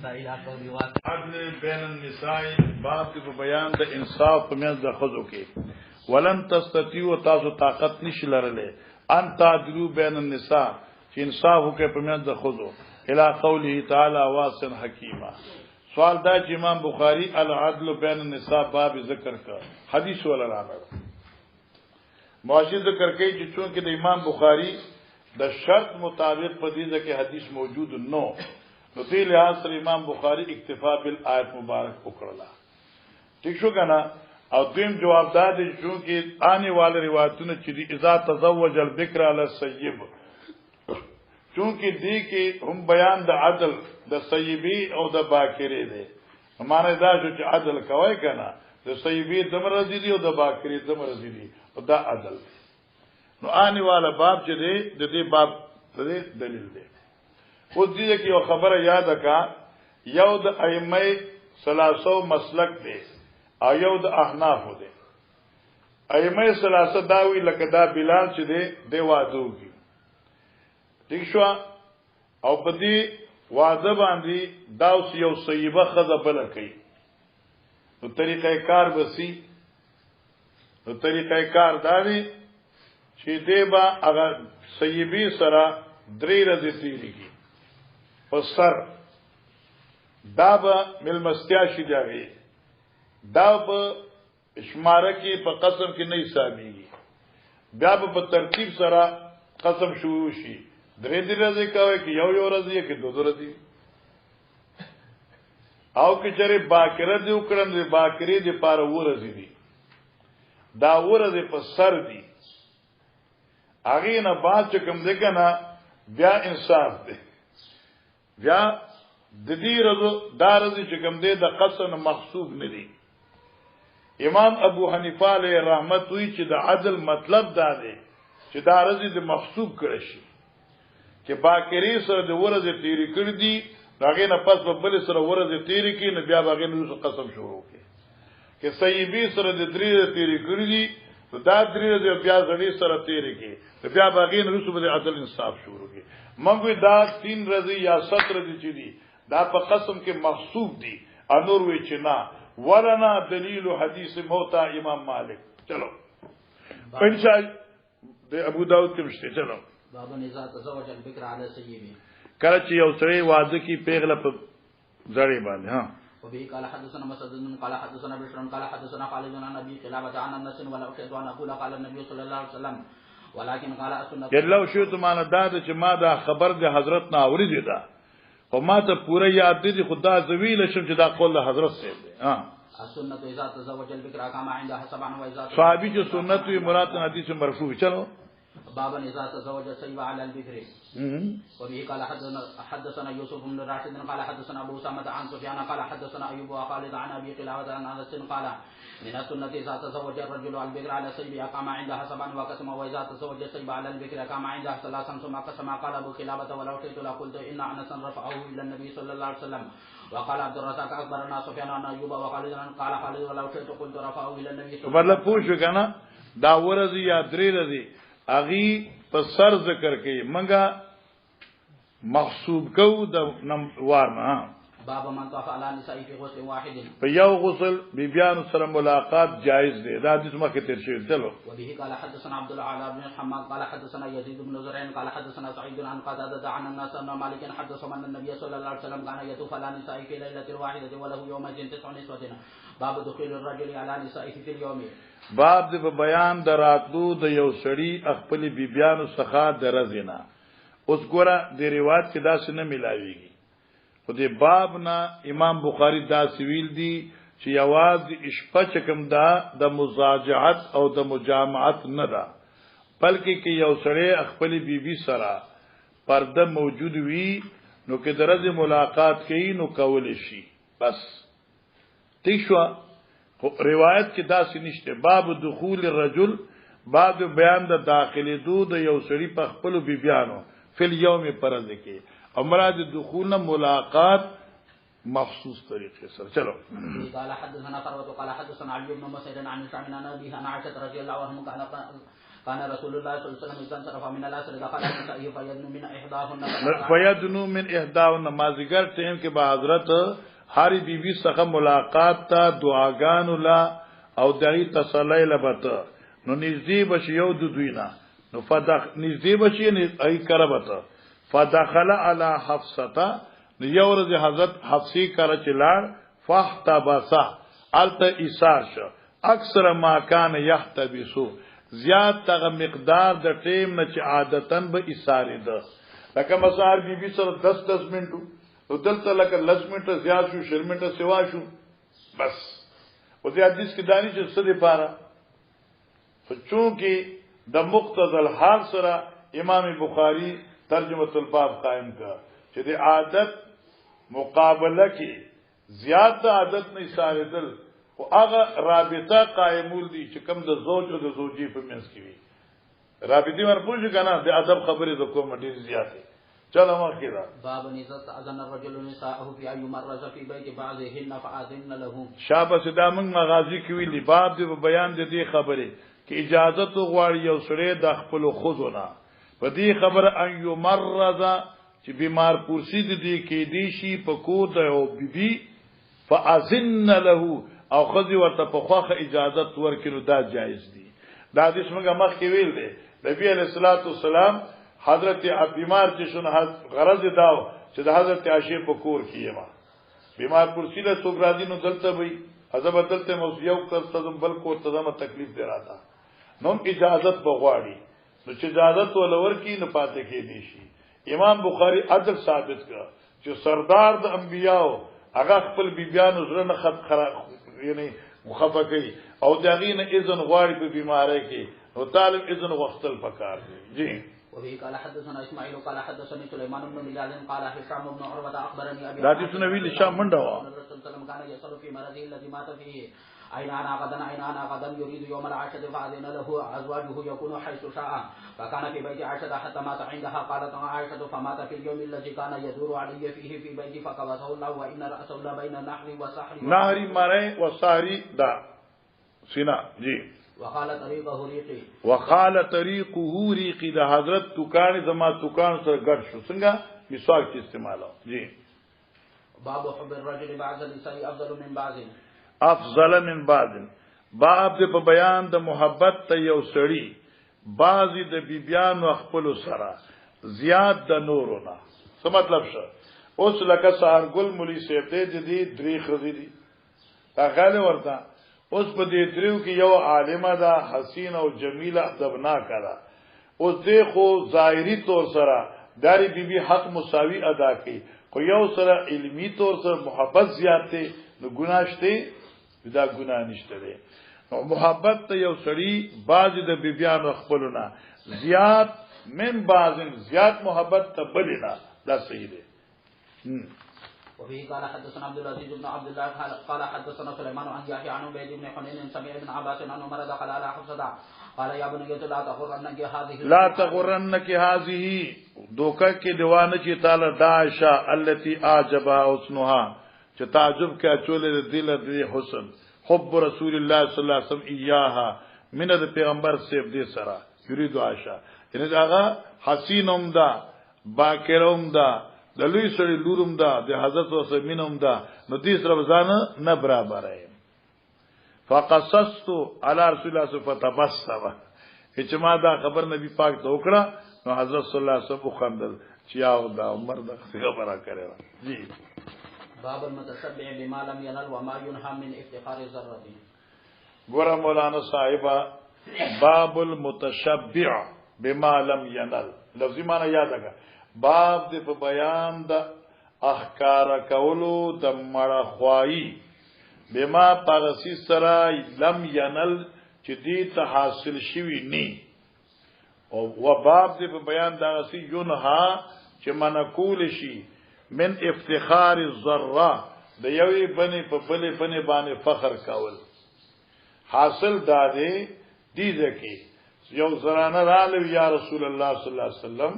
النساء الى قول واحد عدل بین النساء باب کې بیان د انصاف په منځ د خزو کې ولن تستطيعوا تاسو طاقت نشي لرلې ان تعدلوا بین النساء چې انصاف وکړي په منځ د خزو الى قوله تعالی واسن حکیما. سوال دا چې امام بخاری العدل بین النساء باب ذکر کا حدیث ولا راغله ماشي ذکر کوي چې چونکه د امام بخاری د شرط مطابق په دې کې حدیث موجود نو نو دې لحاظ سره امام بخاری اکتفا بالآیت مبارک وکړه. ٹھیک شو کنه. او دیم جواب دا دی چونکه آنے والے روایتونه چې دي اذا تزوج البکر علی السیب چونکه دې کې هم بیان د عدل د سیبی او د باکری دی. معنی دا چې عدل کوي کنه د سیبی دمر دي او د باکری دمر دي او دا عدل. نو آنے والا باب چې دی د دې باب د دلیل دی. خو دې کې یو خبره یاد کا یو د ائمه ثلاثه مسلک دی او یو د احناف دی. ائمه ثلاثه داوی لکه دا بلال چې دی وادوږي ٹھیک شو او په دې واده باندې داوس یو صیبه خزه بل کوي نو طریقې کار بسی نو طریقې کار داري چې دیبا هغه صیبی سره درې ورځې تیریږي په سر دا به ملمستیا شي جاوي دا په شماره کې په قسم کې نه حسابيږي بیا په ترتیب سره قسم شروع شي درې ورځې کوي کې یو ورځې کې دوه ورځې او کې چېرې باکره دې وکړم دې باکری دې پاره ورځې دي دا ورځې په سر دي هغه نه بعد چې کوم دې کنه بیا انصاف دی بیا د دې ورځو دا ورځې چې کوم دې د قسم محسوب نه دي. امام ابو حنیفه علیه رحمت وی چې د عدل مطلب دا دی چې دا ورځې د محسوب کړي شي چې باکری سره د ورځې تیری کړ دي هغه نه پس په بل سره ورځې تیری کې نه بیا هغه نه قسم شروع کړي چې صیبی سره د درې تیری کړ دي دا درې بیا ځړي سره تیری کې بیا هغه نه رسو به عدل انصاف شروع کړي. مګوي دا 3 ورځې یا 7 ورځې چې دي دا په قسم کې محسوب دي انور وی چې نه ولنا دلیل حدیث موتا امام مالک. چلو پنځه د ابو داود کې مشته. چلو باب نزاع تزوج البکر علی سیبی کله چې یو سړی واده کی پیغله په ځړې باندې ها وبه قال حدثنا مسدد قال حدثنا بشر قال حدثنا خالد عن ابي قلابه عن النس ولا اخذ عن اقول قال النبي صلى الله عليه وسلم ولكن قال السنه یلو شو ته معنا دا چې ما دا خبر د حضرت نه اوریدی دا او ما ته پوره یاد دي خدا زویل شم چې دا قول حضرت سے ها السنه اذا تزوج البكر كما عندها سبعا واذا صحابي جو سنت وی مراد حدیث مرفوع. چلو باب اذا تزوج السيب على البكر وبه قال حدثنا يوسف بن راشد قال حدثنا ابو اسامه عن سفيان قال حدثنا ايوب وخالد عن ابي قلابه عن انس قال من السنه اذا تزوج الرجل البكر على السيب اقام عندها سبعا وقسم واذا تزوج السيب على البكر اقام عندها ثلاثا ثم قسم قال ابو قلابه ولو شئت لقلت ان انسا رفعه الى النبي صلى الله عليه وسلم وقال عبد الرزاق اخبرنا سفيان عن ايوب وخالد قال خالد ولو شئت قلت رفعه الى النبي صلى الله عليه وسلم. مطلب پوښ کنه دا ورځ یا درې ورځې اغي په سر ذکر کوي منګه محسوب کو د وارنا. باب من طاف على نساء في غسل واحد په یو غسل بیبیان سره ملاقات جائز دی. دا حدیث مکه تیر شوی. چلو وبه قال حدثنا عبد العال بن حماد قال حدثنا يزيد بن زرعين قال حدثنا سعيد عن قتادة عن الناس ان مالك حدثهم ان النبي صلى الله عليه وسلم كان يطوف على نساء في ليله واحده وله يومئذ 9 نسوة. باب دخول الرجل على نسائه في اليوم باب د بیان دراتلو د یو سړی خپل بیبیانو څخه درزینا. اوس ګوره د روایت کې دا څه نه ملاويږي خو د باب نه امام بخاری دا سویل دی چې یواز اشپچ کم دا د مزاجعت او د مجامعت نه ده بلکې کې یو سړی خپل بیبي سره پرده موجود وي نو کې درځي ملاقات کوي نو کول شي بس. ٹھیک شو. روایت کې دا څه نشته. باب دخول الرجل باب بیان د داخلي دود یو سړی په خپل بیبيانو فل یوم پرز کې امراض دخول ملاقات مخصوص طریقے سره. چلو قال حدثنا ثروت قال حدثنا علي بن مسعود عن شعبان عن ابي عن عائشه رضي الله عنها كان رسول الله صلى الله عليه وسلم إذا انصرف من العصر دخل من سائه فيدنو من إحداهن فیدنو من احداهن مازیګر ټیم کې به حضرت هاری بیبي څخه ملاقات ته دعاګانو لا او دغه تسلی لبته نو نږدې بشي یو د دوینا نو نږدې بشي نه ای کربته فدخل على حفصه نو یو ورځ حضرت حفصه کړه چې لاړ فاحتبسا الته ایثار شو اکثر ما کان یحتبسو زیات تغه مقدار د ټیم نه چې عادتن به ایثار ده لکه مسار بیبي سره 10 منټو نو دلته لکه 10 منټه زیات شو 10 منټه سوا شو بس او دې حدیث کې دانی چې څه دی پاره چونکه د مقتضى الحال سره امام بخاری ترجمه الباب قائم کا چې د عادت مقابله کې زیات عادت نه ساردل او هغه رابطه قائمول دي چې کوم د زوج او د زوجي په منځ کې وي رابطه ورپوښ کنه د ادب خبرې د کوم ډیر زیاتې چلو ما کړه باب نزت اذن الرجل نساءه في اي مره في بيت بعضهن فاذن له شابه دا موږ مغازی کې ویلي باب د بیان د دې خبرې کې اجازه تو غواړي یو سړی د خپل خودونه په دې خبره ان یمرض چې بیمار پورسی دي کې دی شي په کو د او بیبي فاذن له او خذي ورته په خوخه اجازه ورکړو دا جایز دي دا د څنګه مخ کې ویل دي نبی علیہ الصلوۃ والسلام حضرت بیمار چې شون غرض داو چې د حضرت عائشہ په کور کې ما بیمار پرسی له سوګرادي نو دلته وي حضرت دلته موسیو کړم بل کو تزمه تکلیف دی راته نو اجازه بغواړي نو چې اجازه ولور کې نه پاتې کې دي شي امام بخاری عدل ثابت کړ چې سردار د انبیاو هغه خپل بیبيانو زړه نه خط خراب یعنی مخفه کوي او دغه نه اذن غواړي په بیماری کې نو طالب اذن وختل پکار دی جی وفي قال حدثنا اسماعيل قال حدثني سليمان بن بلال قال هشام بن عروة اخبرني ابي دا دې سنوي هشام منډه الرسول صلى الله عليه وسلم كان يصل في مرضه الذي مات فيه اين انا غدا يريد يوم العاشر فاذن له ازواجه يكون حيث شاء فكان في بيت عائشة حتى مات عندها قالت عائشة فمات في اليوم الذي كان يدور علي فيه في بيتي فقبضه الله وان راسه لبين النحر والسحر نهر مره وسحر دا سینا جی وقال طريقه ريقي وقال طريقه ريقي د حضرت توکان زما توکان سره ګډ شو څنګه مسواک کې استعمالو جی باب حب الرجل بعض النساء افضل من بعض افضل من بعض باب د په بیان د محبت ته یو سړی بعضی د بیبیان او خپل سره زیات د نورونه څه مطلب شو اوس لکه سارګل مولوی صاحب دې درې خزي دي هغه ورته اوس په دې تریو کې یو عالمه ده حسین او جمیله ادبناک ده اوس دې خو ظاهری طور سره داری بیبي حق مساوي ادا کوي خو یو سره علمی طور سره محبت زیاته نو ګناشته دا ګناه نشته ده نو محبت ته یو سړی باز د بیبيانو خپلونه زیات من بازن زیات محبت ته بلنه دا صحیح ده وفيه قال حدثنا عبد العزيز بن عبد الله قال حدثنا سليمان عن يحيى عن عبيد بن حنين سمع ابن عباس عن عمر دخل على حفصة قال يا بني لا تغرنك هذه دوکه کې دیوانه چې تعالی داشا التي اعجبها حسنها چې تعجب کې چولې دل د حسن حب رسول الله صلی الله علیه وسلم ایاها من د پیغمبر سیب دې سره یرید عائشہ ان هغه حسینم دا باکرم دا د لوی سړي لورم دا د حضرت وسمینم دا نو دې سره ځان نه برابر ہے فقصصت على رسول الله صلی الله علیه وسلم چې ما دا خبر نبی پاک ته وکړه نو حضرت صلی الله علیه وسلم خندل چې یاو دا عمر دا خبره کړې جی باب المتشبع بما لم ينل وما ينهى من افتخار الذره ګور مولانا صاحبہ باب المتشبع بما لم ينل لفظی معنی یاد کړه باب دې په بیان د احکار کولو د مړخوایی بما پرسی سره لم ینل چې دې ته حاصل شوی نی او باب دې په بیان دا سی ينها چې منقول شي من افتخار الذره د یوې بنې په بلې بنې باندې فخر کول حاصل دادې دې ځکه یو زرانه رااله یا رسول الله صلی الله علیه وسلم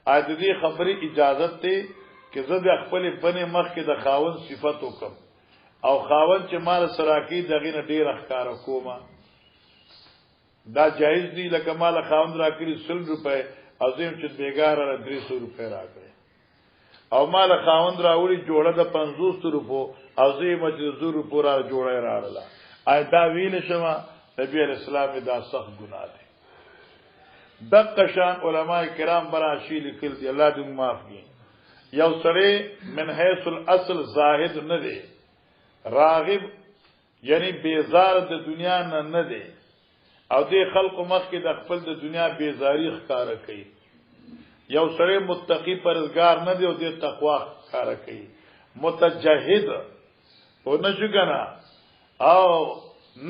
ا دې خبرې اجازه ته چې زه د خپل بنې مخ کې د خاون صفت وکم او خاون چې مال سراکی دغه نه ډیر ښکارا کومه دا جایز دی لکه مال خاوند را کړی 100 روپے عظیم چې بیګار را 300 روپے را کړی او مال خاوند را وړي جوړه د 500 روپو عظیم چې 100 روپو را جوړه راړله دا ویل شمه نبی علیہ السلام دا سخت گناہ دی دقه شان علماء کرام براشی لیکل دی الله دې معاف کړي یو سره من حیث الاصل زاهد نه دی راغب یعنی بیزار د دنیا نه دی او دې خلق مخ کې د خپل د دنیا بیزاری ښکارا کوي یو سره متقی پرهیزګار نه دی او دې تقوا ښکارا کوي متجهد او نشګنا او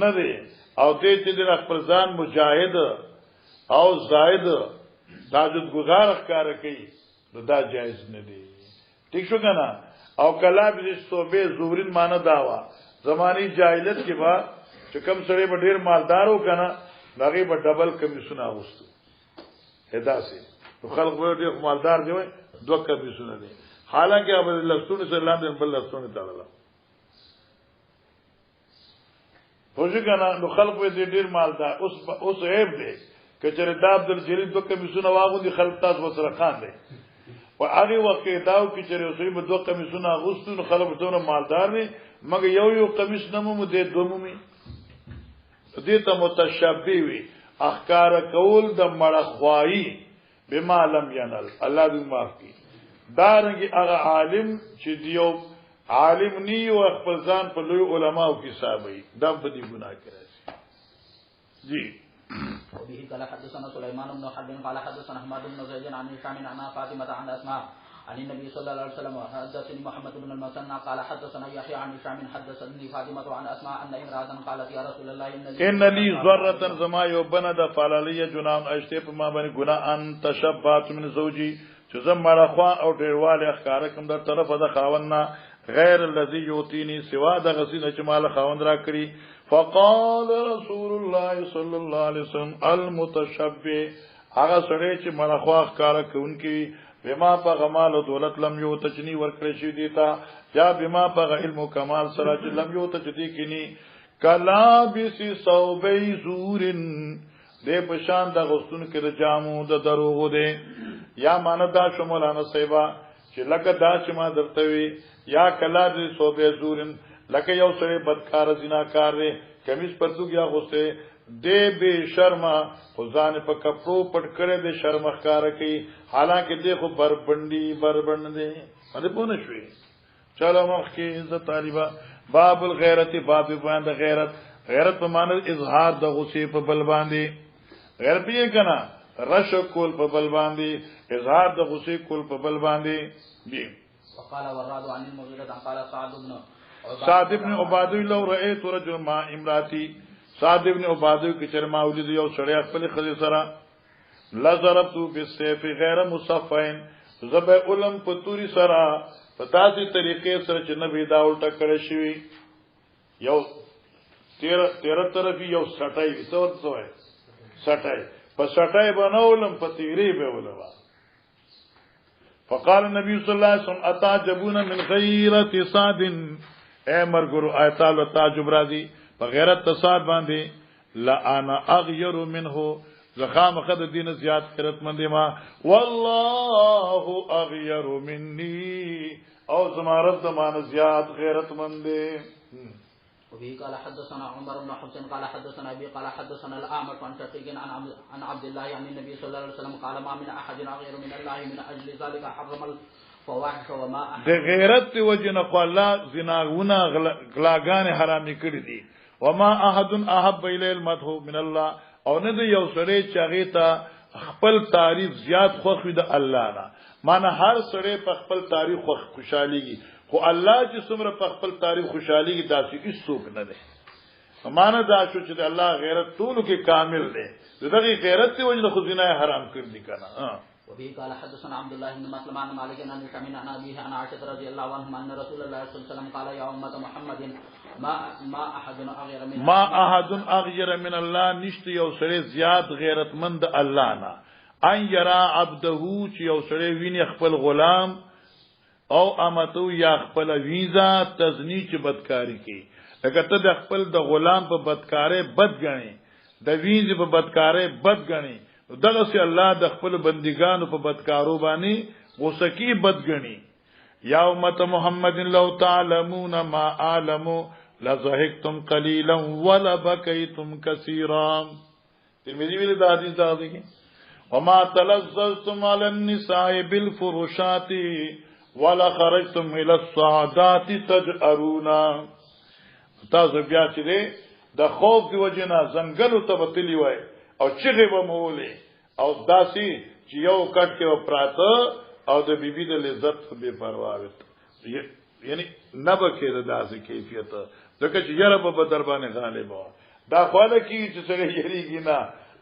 نه دی او دې چې د خپل ځان مجاهد او زائد تاجد گزار ښکارا کوي نو دا جایز نه دی ٹھیک شو کنه او کلا به صوبه زورین معنی داوا زمانی جاهلیت کې با چې کم سره به ډیر مالدارو کنه هغه به ډبل کمیسونه اغوستو هدا سي نو خلک به ډیر مالدار دی وای دوه کمیسونه دي حالانکه ابو لسون صلی الله علیه بل لسون تعالی پوجي کنه نو خلک به ډیر مالدار اوس عیب دی کچره د عبد الجلیل دوه کمیسونه واغو دي خلک تاسو وسره خان دي او هغه وخت داو کې چې رسول به دوه کمیسونه اغوستو نو خلک ټول مالدار دي مګر یو کمیس نمو دې دومومي دې ته متشبہ وي احکار کول د مړخوایی بما لم ينل الله دې معاف کړي دارنګي هغه عالم چې دیو عالم نی او خپل ځان په لوی علماو کې حسابي دا به دي ګناه کوي جی وبه قال حدثنا سليمان بن حرب قال حدثنا احمد بن زيد عن هشام عن فاطمه عن اسماء عن النبي صلى الله عليه وسلم حدثني محمد بن المثنى قال حدثنا يحيى عن هشام حدثني فاطمه عن اسماء ان امراه قالت يا رسول الله ان لي ذره زما يبند فلاليه جنان اشتي په ما باندې ګناه ان تشبعت من زوجي چې زم مړخوا او ډیرواله ښکارا کوم در طرفه د خاوندنا غیر الذي يعطيني سوا د غسینه چې مال خاوند را کړی فقال رسول الله صلی الله علیه وسلم المتشبع هغه سره چې مړخوا ښکارا کوونکی بما په غمال او دولت لم یو تجنی ورکړی شي دیتا یا بما په علم او کمال سره چې لم یو تجدی کینی کلا بسی صوبی زورن دې پشان د غستون کې د جامو د دروغو دی یا ماندا شمولانا سیبا چې لکه دا چې ما درته وی یا کلا بسی صوبی زورن لکه یو سره بدکار زناکار دی کمیس پرتو گیا غسته دې به شرما خدان په کپړو پټ کړي دې شرم ښکار کوي حالانکه دې خو بربند دي باندې پونه شوي چلو مخکې عزت طالبہ باب الغیرت باب بیان د غیرت په معنی اظهار د غصې په بل باندې غیرت یې کنا رش کول په بل باندې اظهار د غصې کول په بل باندې دی وقال وراد عن المغيرة قال سعد ابن عباده لو رأيت رجل ما امراتی سعد ابن عباده کی چرما ولید یو سړی خپل خزي سره لضربت بالسيف غیر مصفين زب علم پتوري سره په تاسو طریقې سره چې نبی دا الټه کړی شوی یو 13 طرفي یو سټای وسوي سټای په سټای بنولم په تیری به ولوا فقال النبي صلى الله عليه وسلم اتعجبون من غيرة سعد اے مرګرو آیتال تعجب راځي په غیرت تصاد باندې لا انا اغیر منه زخام خد دین زیاد غیرت مند ما والله اغیر مني او زمارت مان زیاد غیرت مند وبه قال حدثنا عمر بن حسين قال حدثنا ابي قال حدثنا الاعمش عن شقيق عن عبد الله عن النبي صلى الله عليه وسلم قال ما من احد غير من الله من اجل ذلك حرم الفواحش وما د غیرت وجنه الله زناونه غلاګان حرامي کړی دي وما احد احب الى المدح من الله او نه د یو سړی چاغې ته خپل تعریف زیات خوښ د الله نه معنی هر سړی په خپل تعریف خوشاليږي خو الله چې څومره په خپل تعریف خوشاليږي داسې هیڅوک نه دی معنی دا شو چې الله غیرت ټول کې کامل دی دغه غیرت ته وجه خو زنا حرام کړی دي کنه وبه قال حدثنا عبد الله بن مسلم عن مالك عن سمعنا عن ابيه عن عائشه رضي الله عنها ان رسول الله صلى الله عليه وسلم قال يا امه محمد ما احد اغیر من الله نشته یو سره زیات غیرتمند الله نه ان یرا عبده چې یو سره ویني خپل غلام او امتو یا خپل ویزا تزنی چې بدکاری کوي لکه ته د خپل د غلام په بدکارې بد غني د وینځ په بدکارۍ بد غني دغه سي الله د خپل بندګانو په بدکارو باندې غوسکی بد غني یا امت محمد لو تعلمون ما عالمو لضحكتم قليلا ولبكيتم كثيرا ترمذی ویل د حدیث دا دی وما تلذذتم على النساء بالفرشات ولا خرجتم الى الصعدات تجأرون تاسو بیا چې د خوف دی وجنه زنګلو ته بتلی وای او چغه به مولې او داسي چې یو کټ کې پراته او د بیبي د لذت به پروا وي یعنی نبه کې د داسې کیفیت ځکه چې یاره په در باندې غالب و دا خواله کی چې سره یریږي نه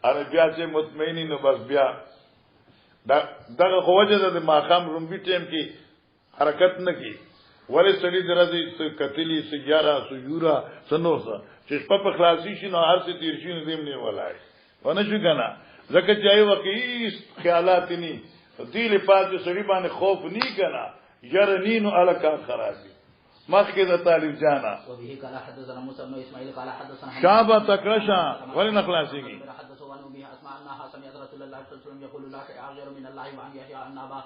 اره بیا چې مطمئنی نو بس بیا دغه خوجه د ماقام رومبي ټیم کې حرکت نه کی ولې سړي درځي کتلی سیاره سجورا سنوسه چې په خلاصي شي نو هر څه تیر شي نه دیم نه ولای ونه شو کنه ځکه چې ای وقې خیالات ني دې لپاره سړي باندې خوف ني کنه يرنين على كان خرابي مخکې د طالب جانا وبه قال حدثنا موسى بن اسماعيل قال حدثنا شعبة تكرشا ولنا خلاصيږي حدثوا عن ابي اسماء انها سمعت رسول الله صلى الله عليه وسلم يقول لا اعذر من الله وعن يحيى عن ابا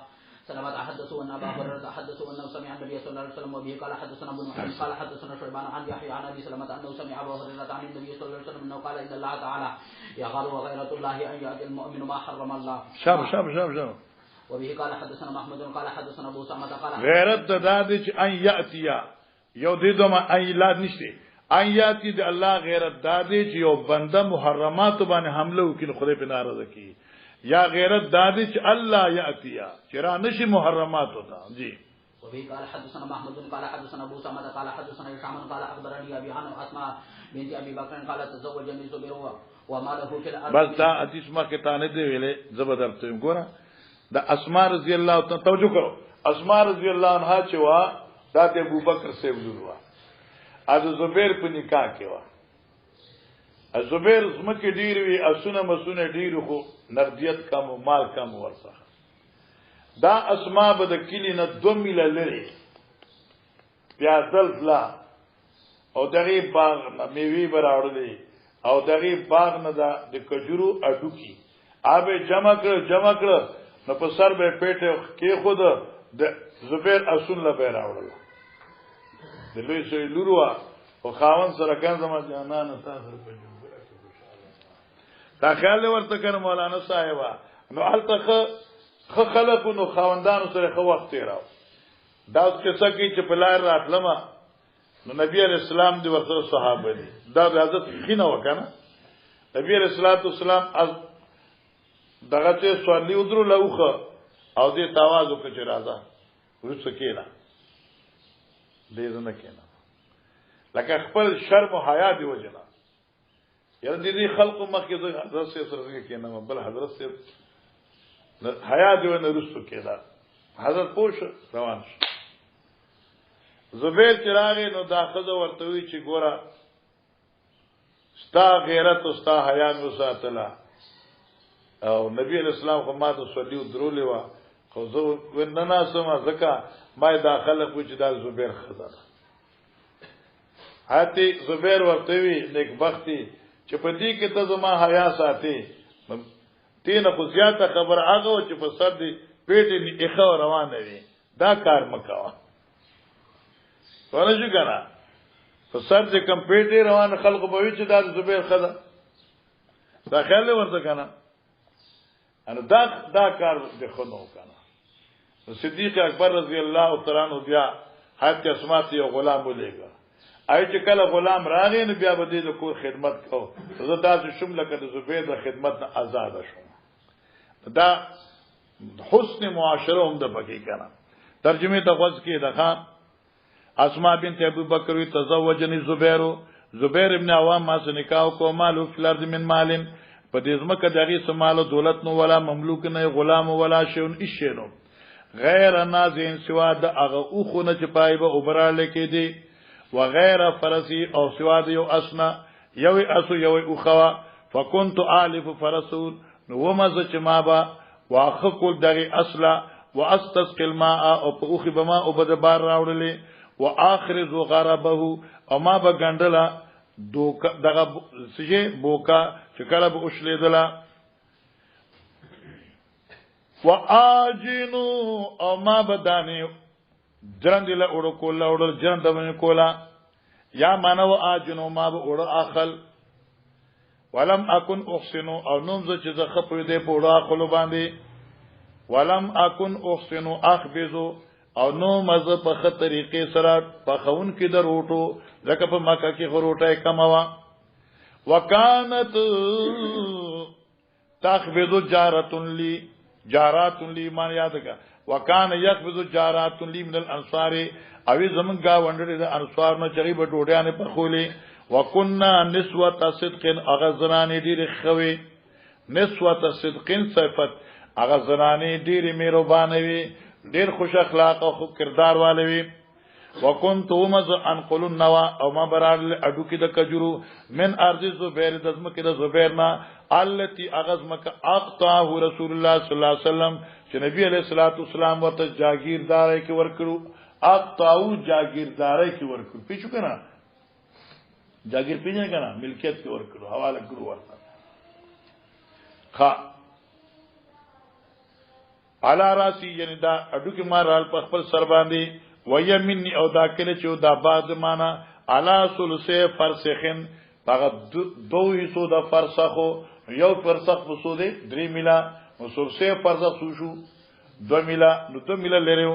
سلمة حدثوا ان ابا هريره حدثوا انه سمع النبي صلى الله عليه وسلم وبه قال حدثنا ابن محمد قال حدثنا شعبان عن يحيى عن ابي سلمة انه سمع ابا هريره عن النبي صلى الله عليه وسلم انه قال ان الله تعالى يغار وغيرة الله ان يؤدي المؤمن ما حرم الله شاب وبه قال حدثنا محمد قال حدثنا ابو سامة قال غیرت دادی چې ان یاتیا یو دې دوما ان لا نشته ان یاتی د الله غیرت دادی چې یو بنده محرمات باندې حمله وکړي خدای په ناراضه کی یا غیرت دادی چې الله یاتیا چې را نشي محرمات وتا جی وبه قال حدثنا محمد قال حدثنا ابو سامة قال حدثنا هشام قال اخبرني ابي عن اسماء بنت ابي بكر قالت تزوجني زبير وما له في الارض بس دا حدیث ما کې تانه دی ویلې زبردست ګوره دا اسماء رضی الله تعالی توجه کرو اسماء رضی الله عنها چې وا دا د ابوبکر سیب وا از زبیر په نکاح کې وا از زبیر زمکه ډیر وی اسونه مسونه ډیر خو نردیت کم او مال کم ورسه دا اسماء به د کلی نه 2 میله لري پیازل لا او دغه باغ میوي براوړلې او دغه باغ نه د کجورو اډو کی آبه جمع کړ نو په سر به پیټه کې خود د زبیر اسون لا به راوړل د لوی سوی لوروا او خاون سره کان زما جانان تاسو په تا خیال ورته کړ مولانا صاحب نو التخ خلق نو خاوندانو سره خو وخت تیراو دا څه کې چې په لار راتلمه نو نبی علیہ السلام دی ورته صحابه دي دا حضرت خینه وکنه نبی علیہ الصلوۃ والسلام از دغه ته سوالی ودرو لوخه او دې تاواز وکړي راځه ورڅ کېنا دې نه کېنا لکه خپل شرم او حیا دی وجنا یره دې خلق مخکې د حضرت سره کېنا بل حضرت سره حیا دی ونه رسو کېدا حضرت پوش روان شو زبیر چراغی نو داخذ ورتوی چې ګورا ستا غیرت او ستا حیا نو ساتلا او نبی علیہ السلام خو ما ته سولیو درولې وا خو زه وننا سم زکه ما داخله کو چې دا زبیر خزانه هاتی زبیر ورتوی نیک بختی چې په دې کې ته زما حیا ساتي تین خو زیاته خبر هغه چې په سر دی پیټ نه اخو روانه وي دا کار مکوا ورنه کنه په سر دې کمپیوټر روان خلق به وي چې دا زبیر خدا دا خیال ورته کنه ان دا کار د خونو کنه صدیق اکبر رضی الله تعالی عنہ بیا حضرت اسماء یو غلام ولېګا آی چې کله غلام راغی نو بیا به د کور خدمت کو زه تاسو شم لکه د زبیر د خدمت نه آزاد شوم دا حسن معاشره هم د پکې کنه ترجمه ته غوږ کې دغه اسماء بنت ابو بکر تزوجني زبیر ابن عوام ما سره نکاح کو مالو فلرد من مالن په دې ځمکه دغه سمال دولت نو ولا مملوک نه غلام ولا شون ایشنو غیر نازین سوا د هغه او خونه چې پایبه اوبراله کې دي وغیر فرسی او سوا د یو اسنا یو اسو یو او خوا فكنت الف فرسول نو ومزه چې ما با واخذ دغه اصله واستسقي الماء او په اوخي بما او بد بار راوړلې واخرز غربه او ما به ګندله دوکا دغه سجه بوکا چې کله به اوشلیدله واجنو او ما بدانه جرند له اورو کولا اورو جرند باندې کولا یا مانو اجنو ما به اورو اخل ولم اكن احسنو او نوم ز چې زه خپې دې په اورو اخلو باندې ولم اكن احسنو اخبزو او نو مزه په خه طریقې سره په خون کې د روټو ځکه په مکه کې غروټه کموا وکانت تخبزو جارات لی مان یاد کا وکان یخبزو جارات لی من الانصار او زمون گا وندره د انصار نو چغي په ډوډیانه په خولي وکنا نسوه صدق اغزرانی ډیر خوي نسوه صدق صفت اغزرانی ډیر مهربانه وي ډیر خوش اخلاق او کردار والے وي وكنت ومز انقل النوا او ما برال اډو کې د کجرو من ارض زبیر د زمکه د زبیرنا التي اغزمک اقطعه رسول الله صلی الله علیه وسلم چې نبی علیہ الصلوۃ والسلام ورته جاگیرداري کې ورکړو اقطعو جاگیرداري کې ورکړو پیچو کنه جاگیر پیژنه کنه ملکیت کې ورکړو حواله کړو ورته علا راسی یعنی دا اډو کې ما رال په خپل سر باندې ويمني او دا کله چې دا بعد معنا علا ثلثه فرسخن هغه دوه حصو د فرسخو یو فرسخ وسو دي 3 میلا او ثلثه فرسخ شو 2 میلا نو 2 میلا لريو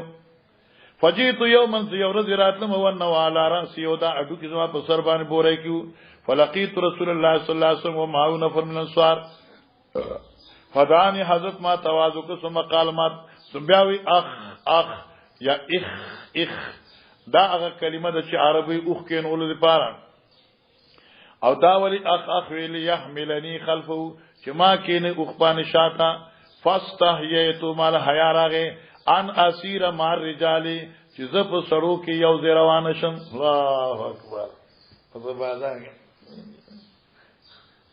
فجيت يوما يورز راتلم ونو على راس يودا اډو کې زما په سر باندې بورای کیو فلقيت رسول الله صلى الله عليه وسلم ومعه نفر من الانصار فداني حضرت ما تواضع کو ثم قال ما سمبياوي اخ یا اخ دا هغه کلمه د چې عربي اوخ کې نول لپاره او دا ولی اخ ویل يحملني خلفه چې ما کې نه اوخ باندې شاته فاستحييت مال حیا راغه ان اسير مار رجال چې زه په سړو کې یو ځای روان شم الله اکبر په بازار کې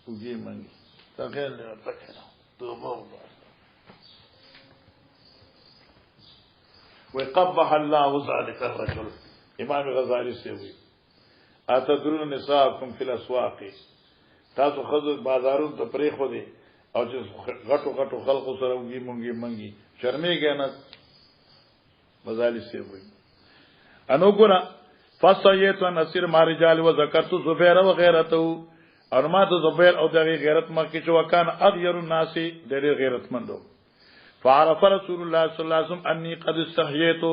وګي منګي تخیل نه تخیل توبه وقبح الله ذلك الرجل امام غزالی سے ہوئی اتدرون نساءكم في الاسواق تاسو خذ بازارون ته پرې خو دي او چې غټو خلق سره وګي مونږي منګي شرمېږي نه غزالی سے ہوئی انو ګنا فصیت نصر ما رجال وذكرت زبير وغيرته ارما ته زبير او دغه غیرت مکه چې وکانه اغیر الناس ډېر غیرتمندو فعرف رسول الله صلی الله علیه وسلم انی قد استحییت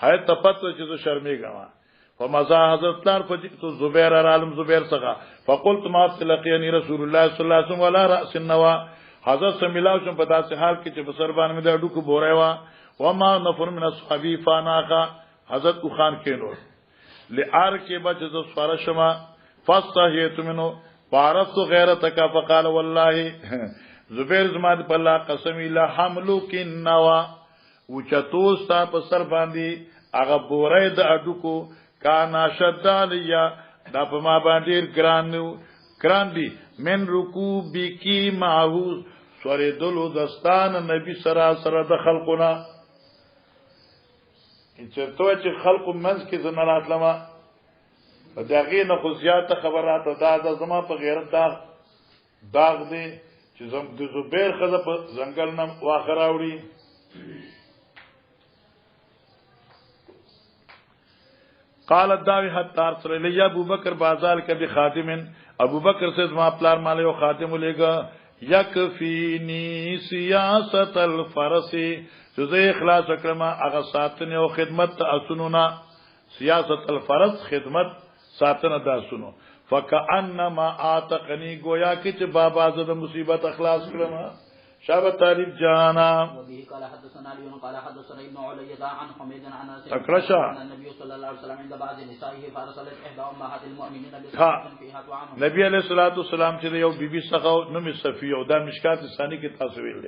حیت تفتو چې شرمېږم فمزا حضرت لار فجئت زبیر عالم زبیر څخه فقلت ما تلقيني رسول الله صلی الله علیه وسلم ولا راس النوا حضرت سملاو شم په داسې حال کې چې بسر باندې د اډو کو بورای وا وما نفر من اصحابي فاناقا حضرت کو خان کینو لار کې بچ ز سوار شما فاستحییت منه فعرفت غیرتک فقال والله زبیر زمان په الله قسم لا حملو کې نوا او چتوستا په سر باندې هغه بورای د اډو کو کانا شدالیا دا په ما باندې ګران دي من رکوبی کی معه سورې دلو دستان نبی سره د خلقنا چې تو چې خلق منځ کې زنرات لما دغه نه خو زیاته خبرات دا زما په غیرت داغ دی چې زم د زبیر خزه په ځنګل نم واخراوړي قال الداوي حتى ارسل الي ابو بکر بازال کبي خادم ابو بکر سے ما پلار مال یو خادم لګا یکفینی سیاست الفرس زه اخلاص کړم هغه ساتنه او خدمت اسنونا سیاست الفرس خدمت ساتنه د اسنو فكأنما اعتقني گویا کې چې بابا زده مصیبت اخلاص کړم شاب طالب جانا وبه قال حدثنا علي قال حدثنا ابن علي عن حميد عن اكرشا النبي صلى الله عليه وسلم عند بعض نسائه فارسلت احدى امهات المؤمنين بسحر فيها طعام نبی علیہ الصلوۃ والسلام چې یو بیبي څخه نوم صفیه او د مشکات ثانی کې تاسو ویل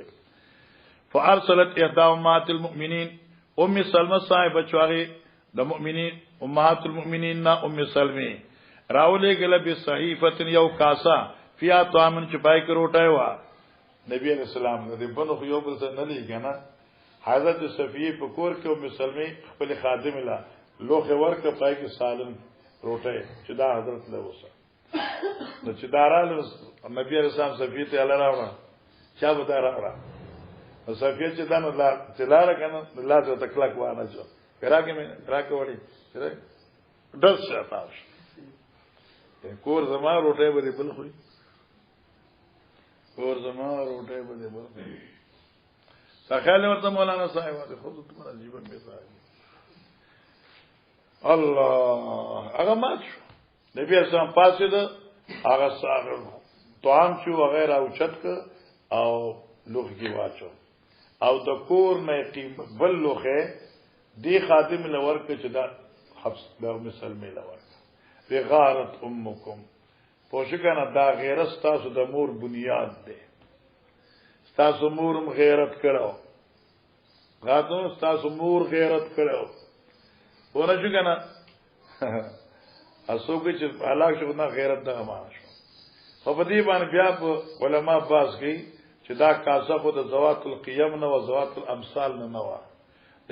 فارسلت احدى امهات المؤمنين ام سلمہ صاحب چوغي د مؤمنین امهات المؤمنین نا ام سلمہ راولې گله به صحیفه یو کاسا فیا طعام چپای کې روټای وا نبی علیہ السلام دې بنو خو یو بل څه نه لګینا حضرت صفیه په کور کې ام سلمہ خپل خادم لا لوخه ورکه پای کې سالم روټه چې دا حضرت له وسه نو چې دارال نبی رسول الله صفیه ته الله راوړه چا به دا راوړه او صفیه چې دنه لا تلاره کنه الله ته تکلک وانه شو راکې مې راکې وړي دس شاتاش کور زما روټه به بل خوري کور زما روټه به بل خوري تخیل ورته مولانا صاحب خود ته عجیب مثال الله هغه مات شو نبی اسلام پاسه ده هغه صاحب توام شو وغیرہ او چت او لوخ کی واچو او د کور نه قیم بل لوخه دی خادم لور کې چې دا حبس دا مثال می لور بغارت امکم پوښکنه دا غیرت تاسو د مور بنیاد ده تاسو مورم غیرت کړو غاتو تاسو مور غیرت کړو ونه شو کنه اسوګه چې علاق شو نه غیرت دغه معنا شو په دې باندې بیا په علما باز کی چې دا کاسه خو د زوات القيم نه او زوات الامثال نه و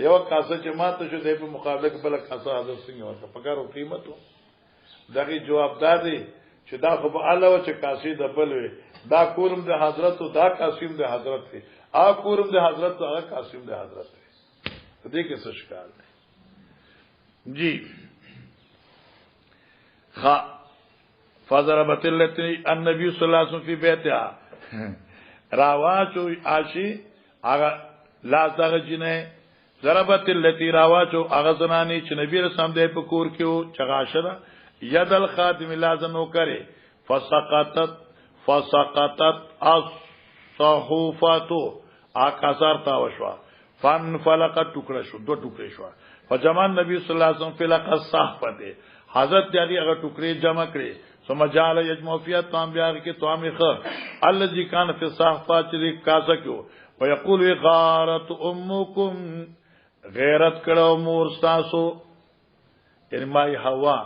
یو کاسه چې ماته شو د په مقابله کې بل کاسه حاضر څنګه ورته پکارو قیمتو دغه جواب دادی چې دا خو په علاوه چې کاسې د بل وي دا کورم د حضرت او دا قاسم د حضرت دی ا کورم د حضرت او قاسم د حضرت دی دې کې څه ښکار دی جی خ فضربت التي النبي صلى الله عليه وسلم في بيتها راواچو عاشي هغه لا دغه جنې ضربت التي راواچو هغه زنانی چې نبی رسول الله په کور کې او چغاشره ید الخادم لازم وکړي فسقطت الصحوفاتو اکثر تا وشوا فن فلقت ټوکړه شو دو ټوکړې شو فجمان نبی صلی الله علیه وسلم فلق الصحفه حضرت علی هغه ټوکړې جمع کړي ثم جعل يجمع فيها طعام بيار کې طعام خ الذي كان في الصحفه چې کاسه کېو ويقول غارت امكم غیرت کړه مور تاسو یعنی مای هوا